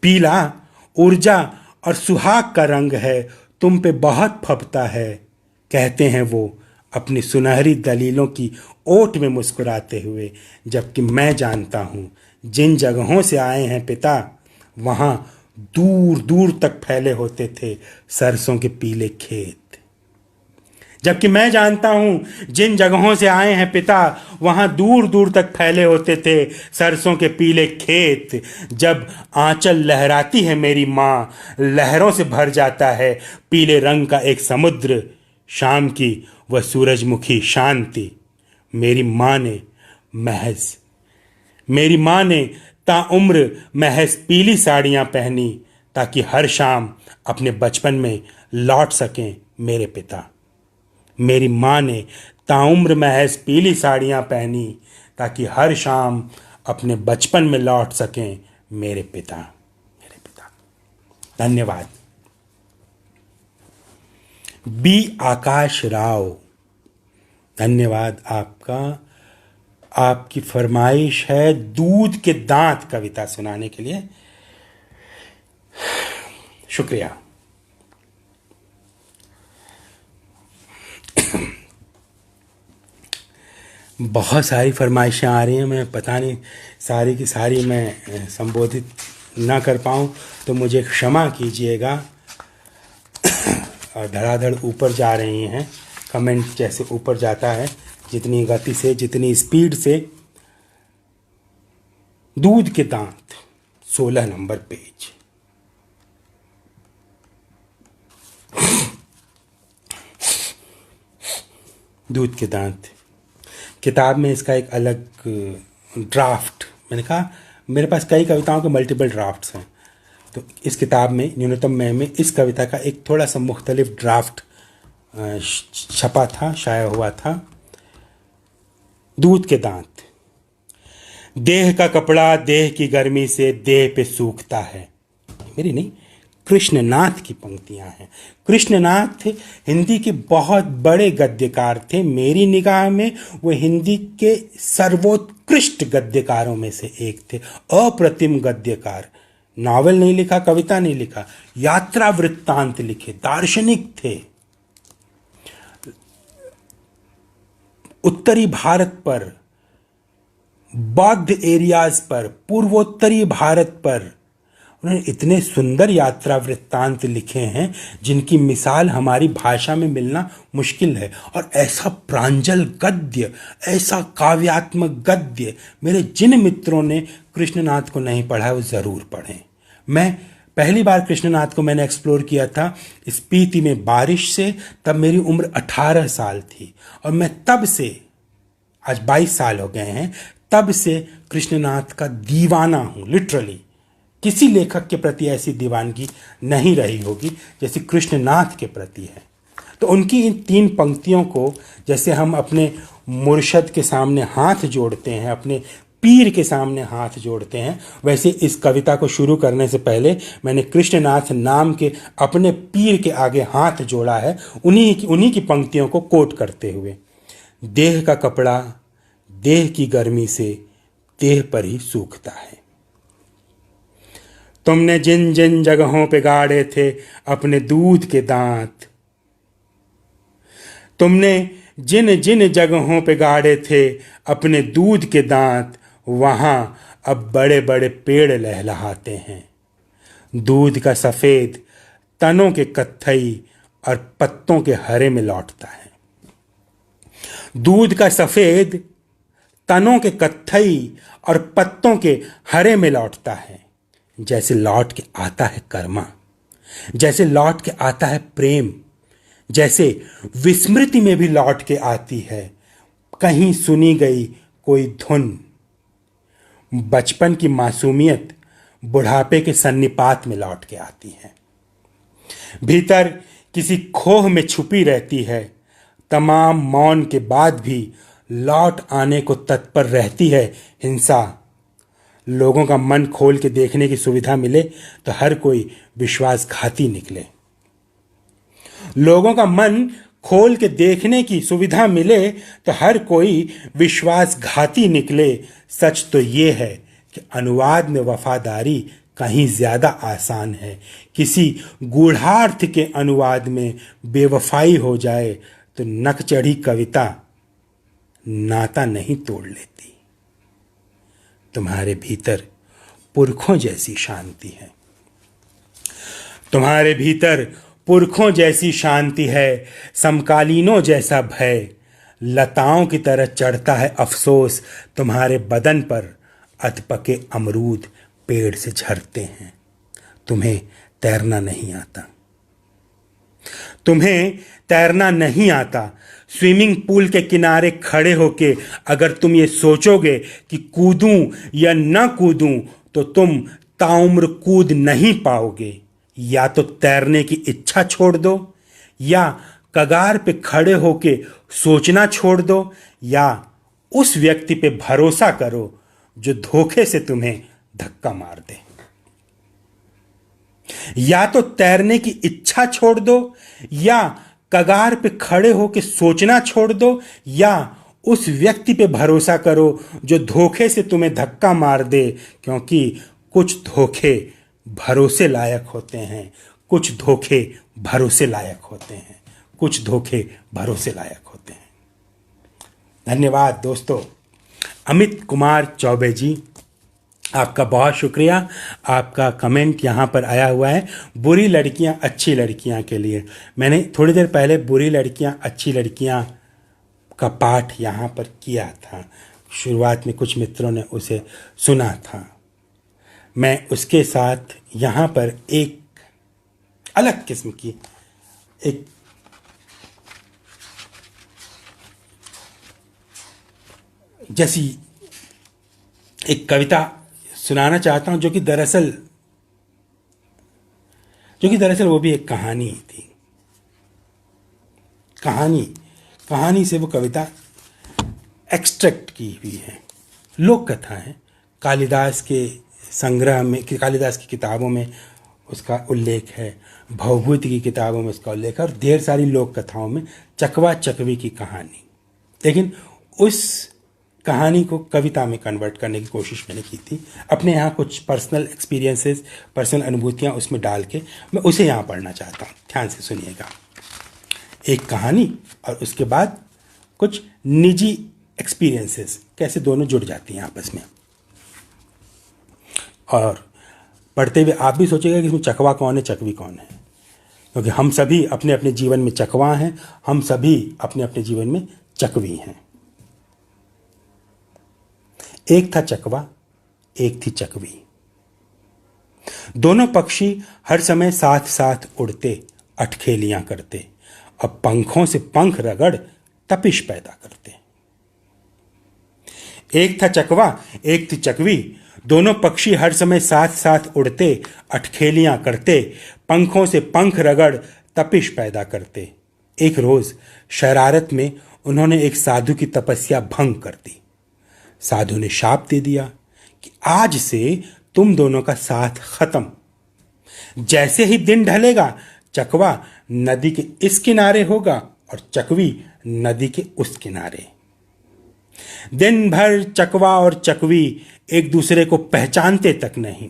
पीला ऊर्जा और सुहाग का रंग है, तुम पे बहुत फपता है, कहते हैं वो अपनी सुनहरी दलीलों की ओट में मुस्कुराते हुए। जबकि मैं जानता हूं जिन जगहों से आए हैं पिता, वहां दूर दूर तक फैले होते थे सरसों के पीले खेत। जबकि मैं जानता हूं जिन जगहों से आए हैं पिता, वहां दूर दूर तक फैले होते थे सरसों के पीले खेत। जब आंचल लहराती है मेरी माँ, लहरों से भर जाता है पीले रंग का एक समुद्र। शाम की वह सूरजमुखी शांति। मेरी माँ ने ताउम्र महज पीली साड़ियाँ पहनी, ताकि हर शाम अपने बचपन में लौट सकें मेरे पिता। मेरी माँ ने ताउम्र महज पीली साड़ियाँ पहनी, ताकि हर शाम अपने बचपन में लौट सकें मेरे पिता। धन्यवाद। बी आकाश राव, धन्यवाद आपका। आपकी फरमाइश है दूध के दांत कविता सुनाने के लिए। शुक्रिया। बहुत सारी फरमाइशें आ रही हैं, मैं पता नहीं सारी की सारी मैं संबोधित ना कर पाऊँ तो मुझे क्षमा कीजिएगा। और धड़ाधड़ ऊपर जा रही हैं, कमेंट जैसे ऊपर जाता है जितनी गति से, जितनी स्पीड से। दूध के दांत, 16 नंबर पेज। दूध के दांत किताब में इसका एक अलग ड्राफ्ट, मैंने कहा मेरे पास कई कविताओं के मल्टीपल ड्राफ्ट्स हैं, तो इस किताब में न्यूनतम में इस कविता का एक थोड़ा सा मुख्तलिफ ड्राफ्ट छपा था, शाया हुआ था। दूध के दांत। देह का कपड़ा देह की गर्मी से देह पे सूखता है। मेरी नहीं, कृष्णनाथ की पंक्तियां हैं। कृष्णनाथ हिंदी के बहुत बड़े गद्यकार थे। मेरी निगाह में वो हिंदी के सर्वोत्कृष्ट गद्यकारों में से एक थे। अप्रतिम गद्यकार। नॉवेल नहीं लिखा, कविता नहीं लिखा, यात्रा वृत्तांत लिखे, दार्शनिक थे। उत्तरी भारत पर, बौद्ध एरियाज पर, पूर्वोत्तरी भारत पर उन्होंने इतने सुंदर यात्रा वृत्तांत लिखे हैं जिनकी मिसाल हमारी भाषा में मिलना मुश्किल है। और ऐसा प्रांजल गद्य, ऐसा काव्यात्मक गद्य मेरे जिन मित्रों ने कृष्णनाथ को नहीं पढ़ा है वो ज़रूर पढ़ें। मैं पहली बार कृष्णनाथ को मैंने एक्सप्लोर किया था स्पीति में बारिश से, तब मेरी उम्र 18 साल थी और मैं तब से, आज 22 साल हो गए हैं, तब से कृष्णनाथ का दीवाना हूँ। लिटरली किसी लेखक के प्रति ऐसी दीवानगी नहीं रही होगी जैसी कृष्णनाथ के प्रति है। तो उनकी इन 3 पंक्तियों को जैसे हम अपने मुर्शद के सामने हाथ जोड़ते हैं, अपने पीर के सामने हाथ जोड़ते हैं, वैसे इस कविता को शुरू करने से पहले मैंने कृष्णनाथ नाम के अपने पीर के आगे हाथ जोड़ा है, उन्हीं की पंक्तियों को कोट करते हुए। देह का कपड़ा देह की गर्मी से देह पर ही सूखता है। तुमने जिन जिन जगहों पे गाड़े थे अपने दूध के दांत, तुमने जिन जिन जगहों पे गाड़े थे अपने दूध के दांत, वहां अब बड़े बड़े पेड़ लहलहाते हैं। दूध का सफ़ेद तनों के कत्थई और पत्तों के हरे में लौटता है। दूध का सफ़ेद तनों के कत्थई और पत्तों के हरे में लौटता है। जैसे लौट के आता है कर्मा, जैसे लौट के आता है प्रेम, जैसे विस्मृति में भी लौट के आती है कहीं सुनी गई कोई धुन। बचपन की मासूमियत बुढ़ापे के सन्निपात में लौट के आती है। भीतर किसी खोह में छुपी रहती है, तमाम मौन के बाद भी लौट आने को तत्पर रहती है हिंसा। लोगों का मन खोल के देखने की सुविधा मिले तो हर कोई विश्वासघाती निकले। लोगों का मन खोल के देखने की सुविधा मिले तो हर कोई विश्वासघाती निकले। सच तो ये है कि अनुवाद में वफादारी कहीं ज़्यादा आसान है। किसी गूढ़ार्थ के अनुवाद में बेवफाई हो जाए तो नक चढ़ी कविता नाता नहीं तोड़ लेती। तुम्हारे भीतर पुरखों जैसी शांति है, तुम्हारे भीतर पुरखों जैसी शांति है। समकालीनों जैसा भय लताओं की तरह चढ़ता है अफसोस। तुम्हारे बदन पर अधपके अमरूद पेड़ से झरते हैं। तुम्हें तैरना नहीं आता, तुम्हें तैरना नहीं आता। स्विमिंग पूल के किनारे खड़े होके अगर तुम ये सोचोगे कि कूदूं या न कूदूं तो तुम ताउम्र कूद नहीं पाओगे। या तो तैरने की इच्छा छोड़ दो, या कगार पे खड़े होके सोचना छोड़ दो, या उस व्यक्ति पे भरोसा करो जो धोखे से तुम्हें धक्का मार दे। या तो तैरने की इच्छा छोड़ दो, या कगार पे खड़े होके सोचना छोड़ दो, या उस व्यक्ति पे भरोसा करो जो धोखे से तुम्हें धक्का मार दे। क्योंकि कुछ धोखे भरोसे लायक होते हैं, कुछ धोखे भरोसे लायक होते हैं, कुछ धोखे भरोसे लायक होते हैं। धन्यवाद दोस्तों। अमित कुमार चौबे जी, आपका बहुत शुक्रिया। आपका कमेंट यहाँ पर आया हुआ है बुरी लड़कियाँ अच्छी लड़कियाँ के लिए। मैंने थोड़ी देर पहले बुरी लड़कियाँ अच्छी लड़कियाँ का पाठ यहाँ पर किया था। शुरुआत में कुछ मित्रों ने उसे सुना था। मैं उसके साथ यहाँ पर एक अलग किस्म की एक जैसी एक कविता सुनाना चाहता हूँ जो कि दरअसल वो भी एक कहानी थी। कहानी से वो कविता एक्सट्रैक्ट की हुई है। लोक कथा है। कालिदास के संग्रह में, कालिदास की किताबों में उसका उल्लेख है, भवभूति की किताबों में उसका उल्लेख है, और ढेर सारी लोक कथाओं में चकवा चकवी की कहानी। लेकिन उस कहानी को कविता में कन्वर्ट करने की कोशिश मैंने की थी। अपने यहाँ कुछ पर्सनल एक्सपीरियंसेस, पर्सनल अनुभूतियाँ उसमें डाल के मैं उसे यहाँ पढ़ना चाहता हूँ। ध्यान से सुनिएगा। एक कहानी और उसके बाद कुछ निजी एक्सपीरियंसेस, कैसे दोनों जुड़ जाती हैं आपस में। और पढ़ते हुए आप भी सोचेगा कि इसमें चकवा कौन है, चकवी कौन है, क्योंकि हम सभी अपने अपने जीवन में चकवा हैं, हम सभी अपने अपने जीवन में चकवी हैं। एक था चकवा, एक थी चकवी। दोनों पक्षी हर समय साथ साथ उड़ते, अटखेलियां करते और पंखों से पंख रगड़ तपिश पैदा करते। एक था चकवा, एक थी चकवी। दोनों पक्षी हर समय साथ साथ उड़ते, अटखेलियां करते, पंखों से पंख रगड़ तपिश पैदा करते। एक रोज शरारत में उन्होंने एक साधु की तपस्या भंग कर दी। साधु ने शाप दे दिया कि आज से तुम दोनों का साथ खत्म। जैसे ही दिन ढलेगा चकवा नदी के इस किनारे होगा और चकवी नदी के उस किनारे। दिन भर चकवा और चकवी एक दूसरे को पहचानते तक नहीं।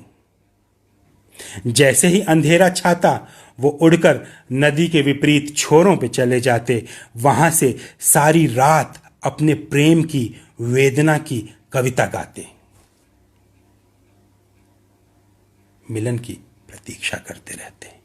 जैसे ही अंधेरा छाता वो उड़कर नदी के विपरीत छोरों पे चले जाते, वहां से सारी रात अपने प्रेम की वेदना की कविता गाते, मिलन की प्रतीक्षा करते रहते।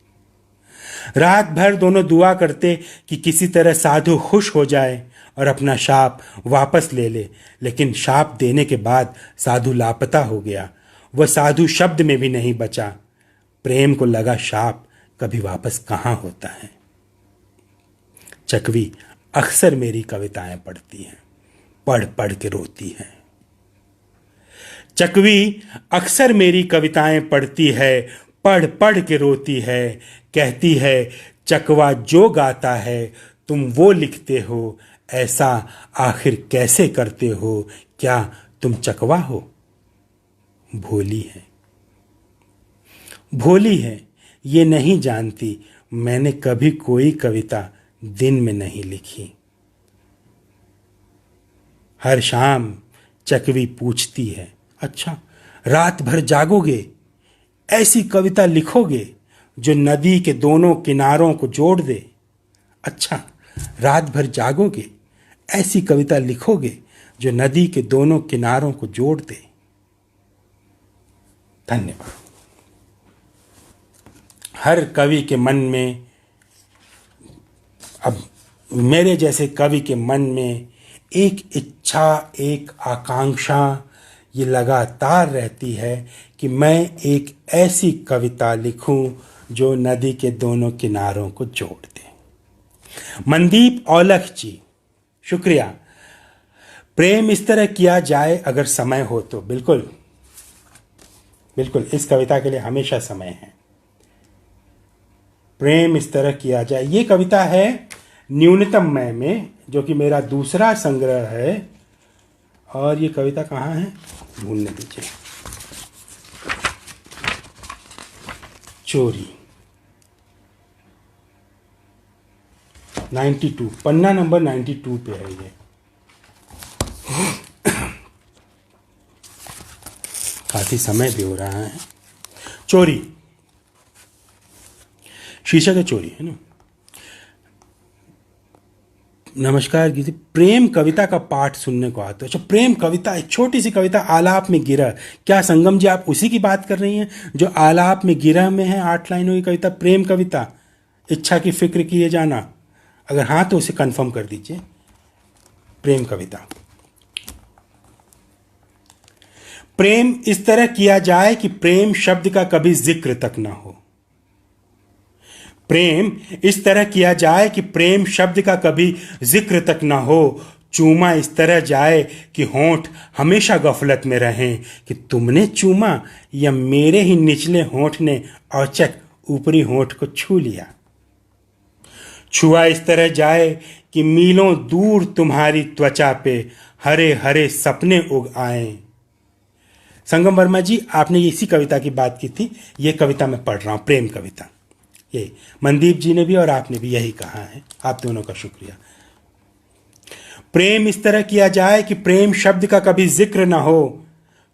रात भर दोनों दुआ करते कि किसी तरह साधु खुश हो जाए और अपना शाप वापस ले ले, लेकिन शाप देने के बाद साधु लापता हो गया। वह साधु शब्द में भी नहीं बचा। प्रेम को लगा शाप कभी वापस कहाँ होता है। चकवी अक्सर मेरी कविताएं पढ़ती हैं, पढ़ पढ़ के रोती है। चकवी अक्सर मेरी कविताएं पढ़ती है, पढ़ पढ़ के रोती है। कहती है चकवा जो गाता है तुम वो लिखते हो, ऐसा आखिर कैसे करते हो, क्या तुम चकवा हो? भोली है, भोली है, ये नहीं जानती मैंने कभी कोई कविता दिन में नहीं लिखी। हर शाम चकवी पूछती है, अच्छा रात भर जागोगे, ऐसी कविता लिखोगे जो नदी के दोनों किनारों को जोड़ दे? अच्छा रात भर जागोगे, ऐसी कविता लिखोगे जो नदी के दोनों किनारों को जोड़ दे? धन्यवाद। हर कवि के मन में, अब मेरे जैसे कवि के मन में एक इच्छा, एक आकांक्षा ये लगातार रहती है कि मैं एक ऐसी कविता लिखूं जो नदी के दोनों किनारों को जोड़ दे। मनदीप औलख जी, शुक्रिया। प्रेम इस तरह किया जाए अगर समय हो तो। बिल्कुल बिल्कुल, इस कविता के लिए हमेशा समय है। प्रेम इस तरह किया जाए, ये कविता है न्यूनतम मैं में, जो कि मेरा दूसरा संग्रह है। और ये कविता कहाँ है भूलने दीजिए। चोरी, 92, पन्ना नंबर 92 पे है ये। काफी समय भी हो रहा है। चोरी, शीर्षक है चोरी, है ना। नमस्कार गीति, प्रेम कविता का पाठ सुनने को आता है। अच्छा, प्रेम कविता, एक छोटी सी कविता, आलाप में गिरह। क्या संगम जी आप उसी की बात कर रही हैं जो आलाप में गिरह में है? 8 लाइनों की कविता, प्रेम कविता, इच्छा की फिक्र किए जाना। अगर हाँ तो उसे कंफर्म कर दीजिए। प्रेम कविता। प्रेम इस तरह किया जाए कि प्रेम शब्द का कभी जिक्र तक ना हो। प्रेम इस तरह किया जाए कि प्रेम शब्द का कभी जिक्र तक ना हो। चूमा इस तरह जाए कि होंठ हमेशा गफलत में रहें कि तुमने चूमा या मेरे ही निचले होंठ ने औचक ऊपरी होंठ को छू लिया। छुआ इस तरह जाए कि मीलों दूर तुम्हारी त्वचा पे हरे हरे सपने उग आए। संगम वर्मा जी, आपने इसी कविता की बात की थी। ये कविता मैं पढ़ रहा हूं, प्रेम कविता। ये मनदीप जी ने भी और आपने भी यही कहा है, आप दोनों का शुक्रिया। प्रेम इस तरह किया जाए कि प्रेम शब्द का कभी जिक्र ना हो।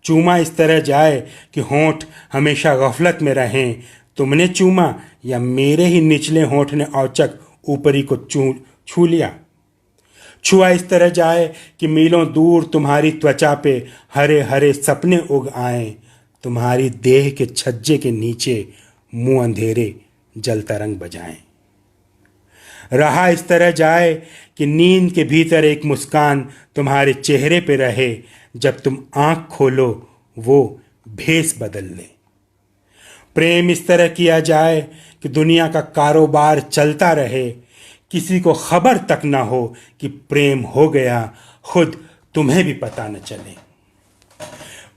चूमा इस तरह जाए कि होंठ हमेशा गफलत में रहें। तुमने चूमा या मेरे ही निचले होंठ ने औचक ऊपरी को छू लिया। छुआ इस तरह जाए कि मीलों दूर तुम्हारी त्वचा पे हरे हरे सपने उग आए। तुम्हारी देह के छज्जे के नीचे मुंह अंधेरे जलता रंग बजाएं। रहा इस तरह जाए कि नींद के भीतर एक मुस्कान तुम्हारे चेहरे पे रहे, जब तुम आंख खोलो वो भेस बदल ले। प्रेम इस तरह किया जाए कि दुनिया का कारोबार चलता रहे, किसी को खबर तक ना हो कि प्रेम हो गया, खुद तुम्हें भी पता न चले।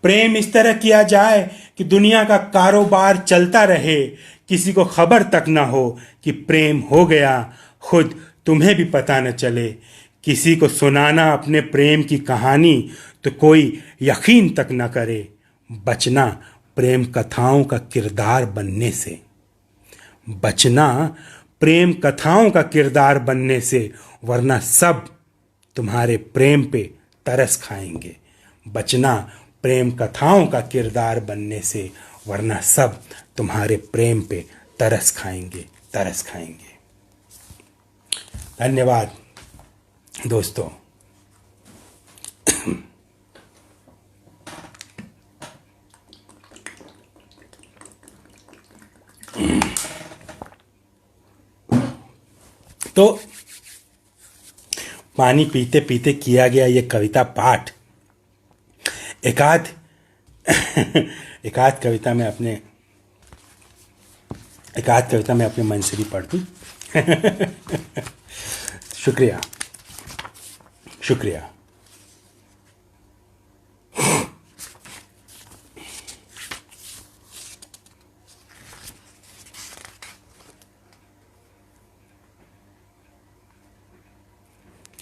प्रेम इस तरह किया जाए कि दुनिया का कारोबार चलता रहे, किसी को खबर तक ना हो कि प्रेम हो गया, खुद तुम्हें भी पता न चले। किसी को सुनाना अपने प्रेम की कहानी तो कोई यकीन तक न करे। बचना प्रेम कथाओं का किरदार बनने से, बचना प्रेम कथाओं का किरदार बनने से, वरना सब तुम्हारे प्रेम पे तरस खाएंगे। बचना प्रेम कथाओं का किरदार बनने से, वरना सब तुम्हारे प्रेम पे तरस खाएंगे, तरस खाएंगे। धन्यवाद दोस्तों। तो पानी पीते पीते किया गया ये कविता पाठ एकाध एकाध कविता में अपने मन से भी पढ़ दूं। शुक्रिया शुक्रिया।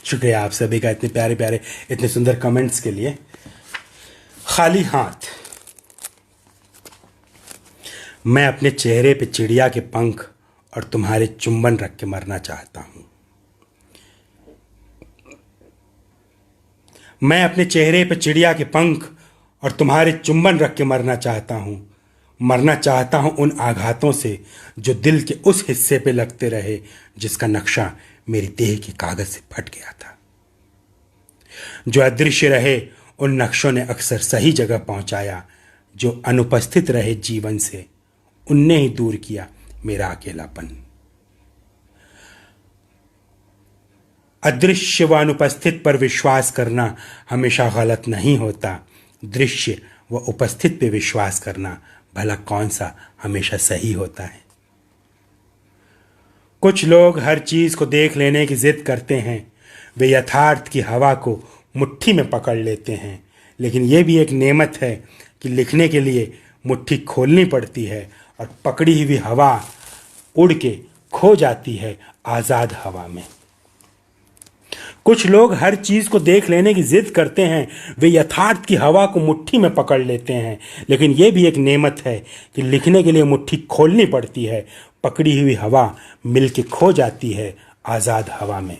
शुक्रिया आप सभी का इतने प्यारे प्यारे इतने सुंदर कमेंट्स के लिए। खाली हाथ। मैं अपने चेहरे पे चिड़िया के पंख और तुम्हारे चुंबन रख के मरना चाहता हूं। मैं अपने चेहरे पे चिड़िया के पंख और तुम्हारे चुंबन रख के मरना चाहता हूं। मरना चाहता हूं उन आघातों से जो दिल के उस हिस्से पे लगते रहे जिसका नक्शा मेरी देह के कागज से फट गया था। जो अदृश्य रहे उन नक्शों ने अक्सर सही जगह पहुंचाया, जो अनुपस्थित रहे जीवन से उनने ही दूर किया मेरा अकेलापन। अदृश्य व अनुपस्थित पर विश्वास करना हमेशा गलत नहीं होता। दृश्य व उपस्थित पे विश्वास करना भला कौन सा हमेशा सही होता है। कुछ लोग हर चीज को देख लेने की जिद करते हैं। वे यथार्थ की हवा को मुट्ठी में पकड़ लेते हैं, लेकिन यह भी एक नेमत है कि लिखने के लिए मुट्ठी खोलनी पड़ती है और पकड़ी हुई हवा उड़ के खो जाती है आज़ाद हवा में। कुछ लोग हर चीज को देख लेने की जिद करते हैं। वे यथार्थ की हवा को मुट्ठी में पकड़ लेते हैं, लेकिन यह भी एक नेमत है कि लिखने के लिए मुट्ठी खोलनी पड़ती है। पकड़ी हुई हवा मिल के खो जाती है आज़ाद हवा में।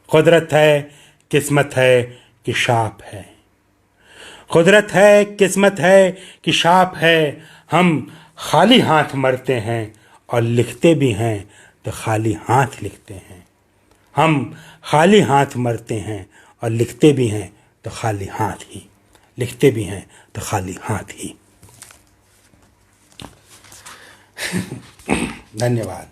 कुदरत है, किस्मत है कि शाप है। कुदरत है, किस्मत है कि शाप है। हम खाली हाथ मरते हैं और लिखते भी हैं तो खाली हाथ लिखते हैं। हम खाली हाथ मरते हैं और लिखते भी हैं तो खाली हाथ ही, लिखते भी हैं तो खाली हाथ ही। धन्यवाद।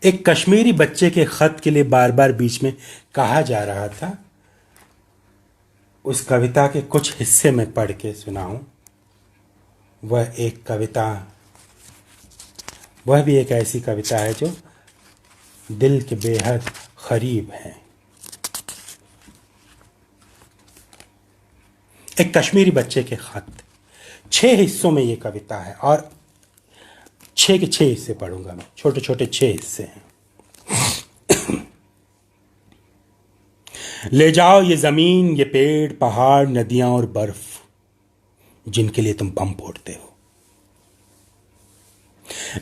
एक कश्मीरी बच्चे के खत के लिए बार बार बीच में कहा जा रहा था। उस कविता के कुछ हिस्से में पढ़ के सुनाऊं। वह एक कविता, वह भी एक ऐसी कविता है जो दिल के बेहद करीब है। एक कश्मीरी बच्चे के खत, 6 हिस्सों में ये कविता है और 6 के 6 हिस्से पढ़ूंगा मैं। छोटे छोटे 6 हिस्से हैं। ले जाओ ये जमीन, ये पेड़, पहाड़, नदियां और बर्फ जिनके लिए तुम बम फोड़ते हो।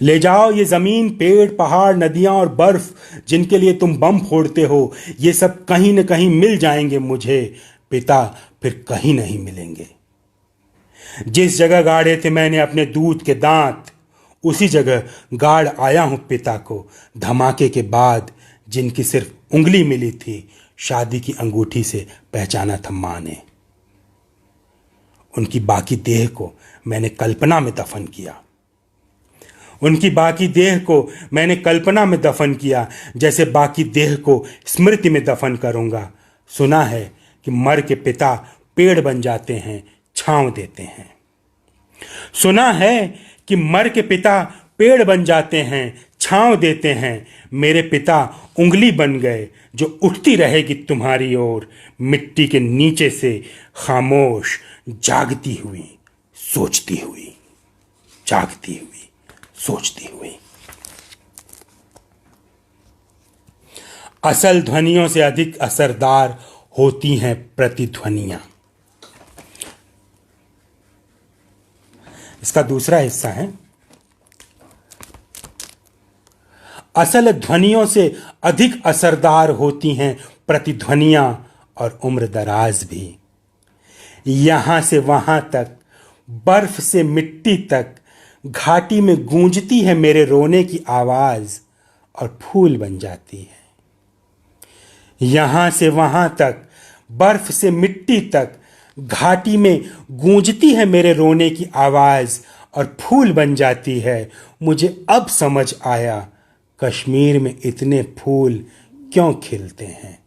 ले जाओ ये जमीन, पेड़, पहाड़, नदियां और बर्फ जिनके लिए तुम बम फोड़ते हो। ये सब कहीं न कहीं मिल जाएंगे मुझे, पिता फिर कहीं नहीं मिलेंगे। जिस जगह गाड़े थे मैंने अपने दूध के दांत, उसी जगह गाड़ आया हूं पिता को धमाके के बाद, जिनकी सिर्फ उंगली मिली थी, शादी की अंगूठी से पहचाना था मां ने। उनकी बाकी देह को मैंने कल्पना में दफन किया। उनकी बाकी देह को मैंने कल्पना में दफन किया, जैसे बाकी देह को स्मृति में दफन करूंगा। सुना है कि मर के पिता पेड़ बन जाते हैं, छांव देते हैं। सुना है कि मर के पिता पेड़ बन जाते हैं, छांव देते हैं। मेरे पिता उंगली बन गए जो उठती रहेगी तुम्हारी ओर, मिट्टी के नीचे से खामोश, जागती हुई, सोचती हुई, जागती हुई, सोचती हुई। असल ध्वनियों से अधिक असरदार होती हैं प्रतिध्वनियां। इसका दूसरा हिस्सा है, असल ध्वनियों से अधिक असरदार होती हैं प्रतिध्वनियां और उम्र दराज भी। यहां से वहां तक, बर्फ से मिट्टी तक, घाटी में गूंजती है मेरे रोने की आवाज और फूल बन जाती है। यहां से वहां तक, बर्फ से मिट्टी तक, घाटी में गूंजती है मेरे रोने की आवाज और फूल बन जाती है। मुझे अब समझ आया कश्मीर में इतने फूल क्यों खिलते हैं।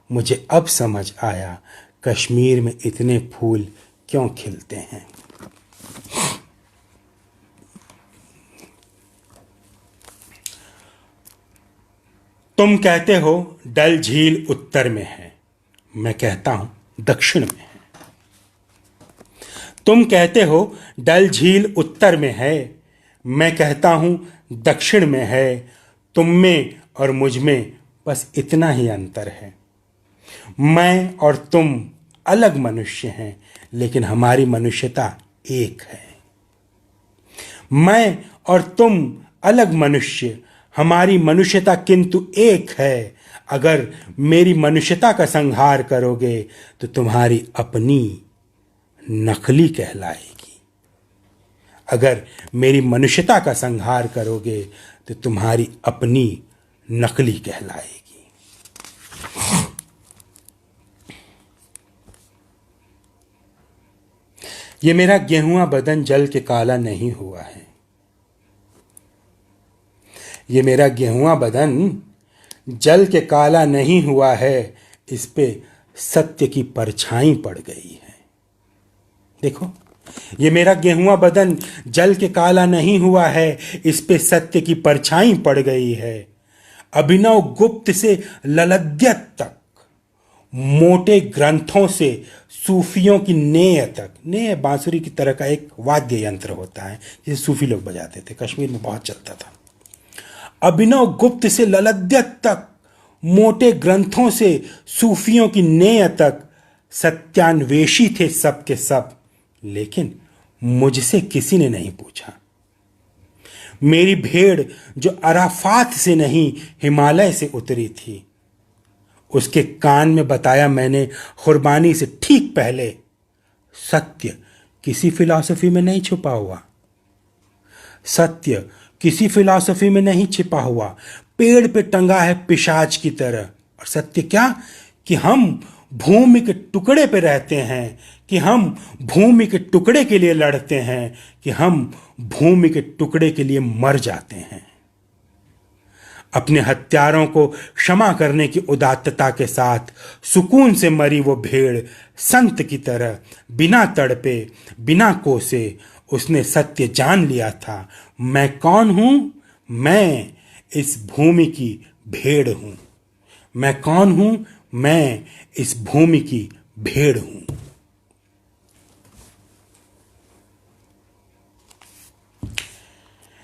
मुझे अब समझ आया कश्मीर में इतने फूल क्यों खिलते हैं। तुम कहते हो डल झील उत्तर में है, मैं कहता हूं दक्षिण में है। तुम कहते हो डल झील उत्तर में है, मैं कहता हूं दक्षिण में है। तुम में और मुझ में बस इतना ही अंतर है। मैं और तुम अलग मनुष्य हैं, लेकिन हमारी मनुष्यता एक है। मैं और तुम अलग मनुष्य, हमारी मनुष्यता किंतु एक है। अगर मेरी मनुष्यता का संहार करोगे तो तुम्हारी अपनी नकली कहलाएगी। अगर मेरी मनुष्यता का संहार करोगे तो तुम्हारी अपनी नकली कहलाएगी। ये मेरा गेहुआ बदन जल के काला नहीं हुआ है। ये मेरा गेहुआ बदन जल के काला नहीं हुआ है, इस पे सत्य की परछाई पड़ गई है। देखो, ये मेरा गेहुआ बदन जल के काला नहीं हुआ है, इस पे सत्य की परछाई पड़ गई है। अभिनव गुप्त से ललद्यत तक, मोटे ग्रंथों से सूफियों की नेय तक। नेय बांसुरी की तरह का एक वाद्य यंत्र होता है जिसे सूफी लोग बजाते थे, कश्मीर में बहुत चलता था। अभिनव गुप्त से ललद्यत तक, मोटे ग्रंथों से सूफियों की नेय तक, सत्यान्वेषी थे सब के सब, लेकिन मुझसे किसी ने नहीं पूछा। मेरी भेड़ जो अराफात से नहीं हिमालय से उतरी थी, उसके कान में बताया मैंने कुर्बानी से ठीक पहले, सत्य किसी फिलॉसफी में नहीं छुपा हुआ। सत्य किसी फिलॉसफी में नहीं छिपा हुआ, पेड़ पे टंगा है पिशाच की तरह। और सत्य क्या कि हम भूमि के टुकड़े पे रहते हैं, कि हम भूमि के टुकड़े के लिए लड़ते हैं, कि हम भूमि के टुकड़े के लिए मर जाते हैं। अपने हत्यारों को क्षमा करने की उदात्तता के साथ सुकून से मरी वो भेड़ संत की तरह, बिना तड़पे, बिना कोसे। उसने सत्य जान लिया था, मैं कौन हूं? मैं इस भूमि की भेड़ हूं। मैं कौन हूं? मैं इस भूमि की भेड़ हूं।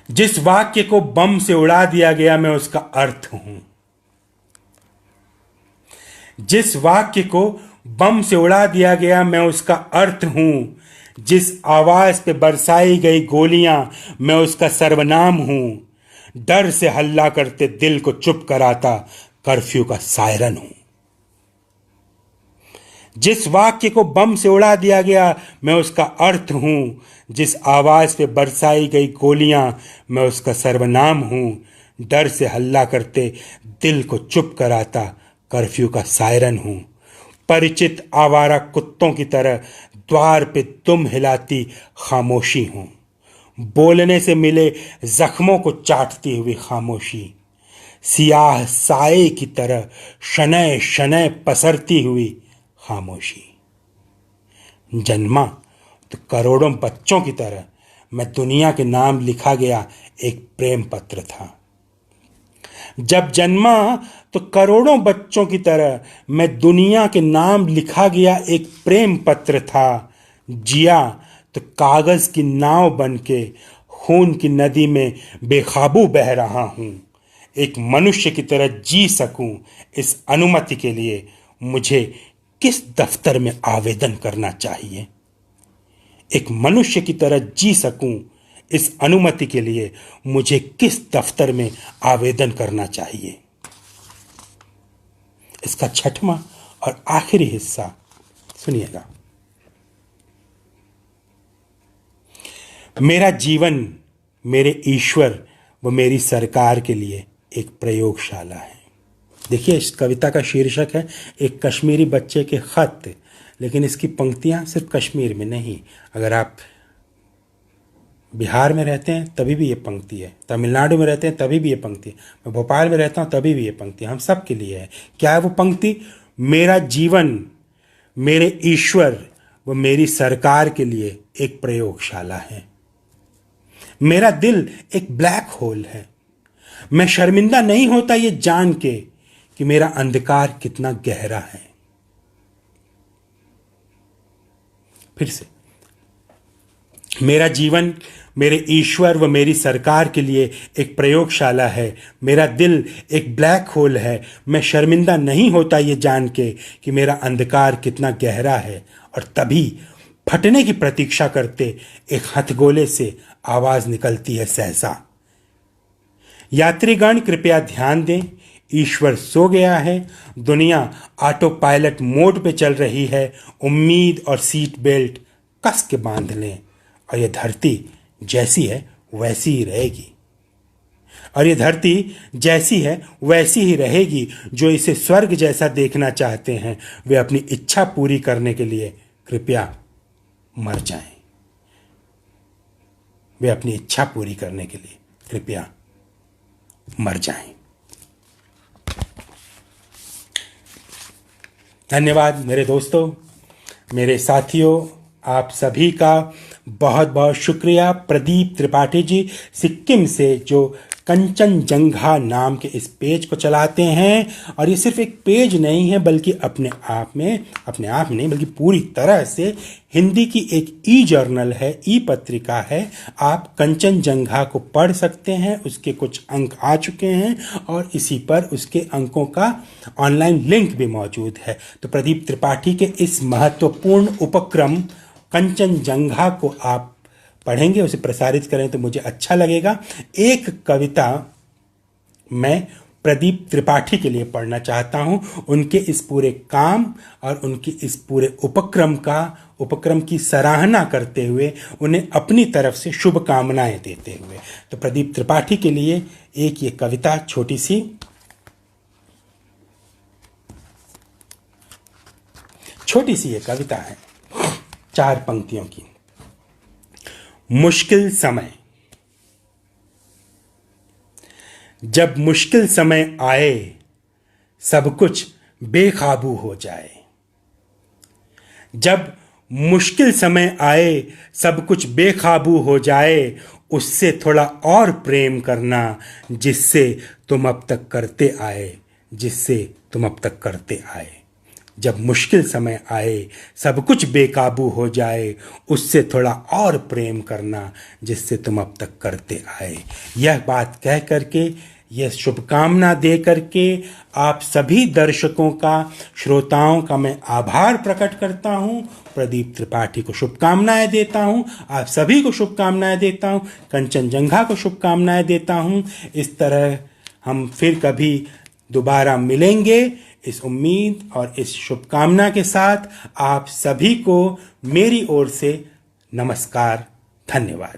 जिस वाक्य को बम से उड़ा दिया गया, मैं उसका अर्थ हूं। जिस वाक्य को बम से उड़ा दिया गया, मैं उसका अर्थ हूं। जिस आवाज पे बरसाई गई गोलियां, मैं उसका सर्वनाम हूं। डर से हल्ला करते दिल को चुप कराता कर्फ्यू का सायरन हूं। जिस वाक्य को बम से उड़ा दिया गया मैं उसका अर्थ हूं, जिस आवाज पे बरसाई गई गोलियां मैं उसका सर्वनाम हूं, डर से हल्ला करते दिल को चुप कराता कर्फ्यू का सायरन हूं, परिचित आवारा कुत्तों की तरह द्वार पे दुम हिलाती खामोशी हूं, बोलने से मिले जख्मों को चाटती हुई खामोशी, सियाह साए की तरह शनय शनय पसरती हुई खामोशी। जन्मा तो करोड़ों बच्चों की तरह मैं दुनिया के नाम लिखा गया एक प्रेम पत्र था। जब जन्मा तो करोड़ों बच्चों की तरह मैं दुनिया के नाम लिखा गया एक प्रेम पत्र था। जिया तो कागज की नाव बन के खून की नदी में बेकाबू बह रहा हूं। एक मनुष्य की तरह जी सकूं इस अनुमति के लिए मुझे किस दफ्तर में आवेदन करना चाहिए? एक मनुष्य की तरह जी सकूं इस अनुमति के लिए मुझे किस दफ्तर में आवेदन करना चाहिए? इसका छठवां और आखिरी हिस्सा सुनिएगा। मेरा जीवन मेरे ईश्वर व मेरी सरकार के लिए एक प्रयोगशाला है। देखिए, इस कविता का शीर्षक है एक कश्मीरी बच्चे के खत, लेकिन इसकी पंक्तियां सिर्फ कश्मीर में नहीं, अगर आप बिहार में रहते हैं तभी भी ये पंक्ति है, तमिलनाडु में रहते हैं तभी भी ये पंक्ति है, मैं भोपाल में रहता हूँ तभी भी ये पंक्ति है, हम सब के लिए है। क्या है वो पंक्ति? मेरा जीवन मेरे ईश्वर व मेरी सरकार के लिए एक प्रयोगशाला है। मेरा दिल एक ब्लैक होल है। मैं शर्मिंदा नहीं होता ये जान के कि मेरा अंधकार कितना गहरा है। फिर से, मेरा जीवन मेरे ईश्वर व मेरी सरकार के लिए एक प्रयोगशाला है। मेरा दिल एक ब्लैक होल है। मैं शर्मिंदा नहीं होता ये जान के कि मेरा अंधकार कितना गहरा है। और तभी फटने की प्रतीक्षा करते एक हथगोले से आवाज निकलती है सहसा, यात्रीगण कृपया ध्यान दें, ईश्वर सो गया है, दुनिया ऑटो पायलट मोड पे चल रही है, उम्मीद और सीट बेल्ट कस के बांध लें, और ये धरती जैसी है वैसी ही रहेगी। और ये धरती जैसी है वैसी ही रहेगी। जो इसे स्वर्ग जैसा देखना चाहते हैं वे अपनी इच्छा पूरी करने के लिए कृपया मर जाएं। वे अपनी इच्छा पूरी करने के लिए कृपया मर जाएं। धन्यवाद मेरे दोस्तों, मेरे साथियों, आप सभी का बहुत बहुत शुक्रिया। प्रदीप त्रिपाठी जी सिक्किम से जो कंचनजंघा नाम के इस पेज को चलाते हैं, और ये सिर्फ एक पेज नहीं है बल्कि अपने आप में नहीं बल्कि पूरी तरह से हिंदी की एक ई जर्नल है, ई पत्रिका है। आप कंचनजंघा को पढ़ सकते हैं, उसके कुछ अंक आ चुके हैं और इसी पर उसके अंकों का ऑनलाइन लिंक भी मौजूद है। तो प्रदीप त्रिपाठी के इस महत्वपूर्ण उपक्रम कंचनजंघा को आप पढ़ेंगे, उसे प्रसारित करें तो मुझे अच्छा लगेगा। एक कविता मैं प्रदीप त्रिपाठी के लिए पढ़ना चाहता हूं, उनके इस पूरे काम और उनकी इस पूरे उपक्रम की सराहना करते हुए, उन्हें अपनी तरफ से शुभकामनाएं देते हुए। तो प्रदीप त्रिपाठी के लिए एक ये कविता छोटी सी ये कविता है, 4 पंक्तियों की। मुश्किल समय। जब मुश्किल समय आए सब कुछ बेकाबू हो जाए। जब मुश्किल समय आए सब कुछ बेकाबू हो जाए, उससे थोड़ा और प्रेम करना जिससे तुम अब तक करते आए। जब मुश्किल समय आए सब कुछ बेकाबू हो जाए, उससे थोड़ा और प्रेम करना जिससे तुम अब तक करते आए। यह बात कह करके, यह शुभकामना दे करके आप सभी दर्शकों का, श्रोताओं का मैं आभार प्रकट करता हूं। प्रदीप त्रिपाठी को शुभकामनाएं देता हूं, आप सभी को शुभकामनाएं देता हूं, कंचनजंघा को शुभकामनाएं देता हूं। इस तरह हम फिर कभी दोबारा मिलेंगे इस उम्मीद और इस शुभकामना के साथ। आप सभी को मेरी ओर से नमस्कार, धन्यवाद।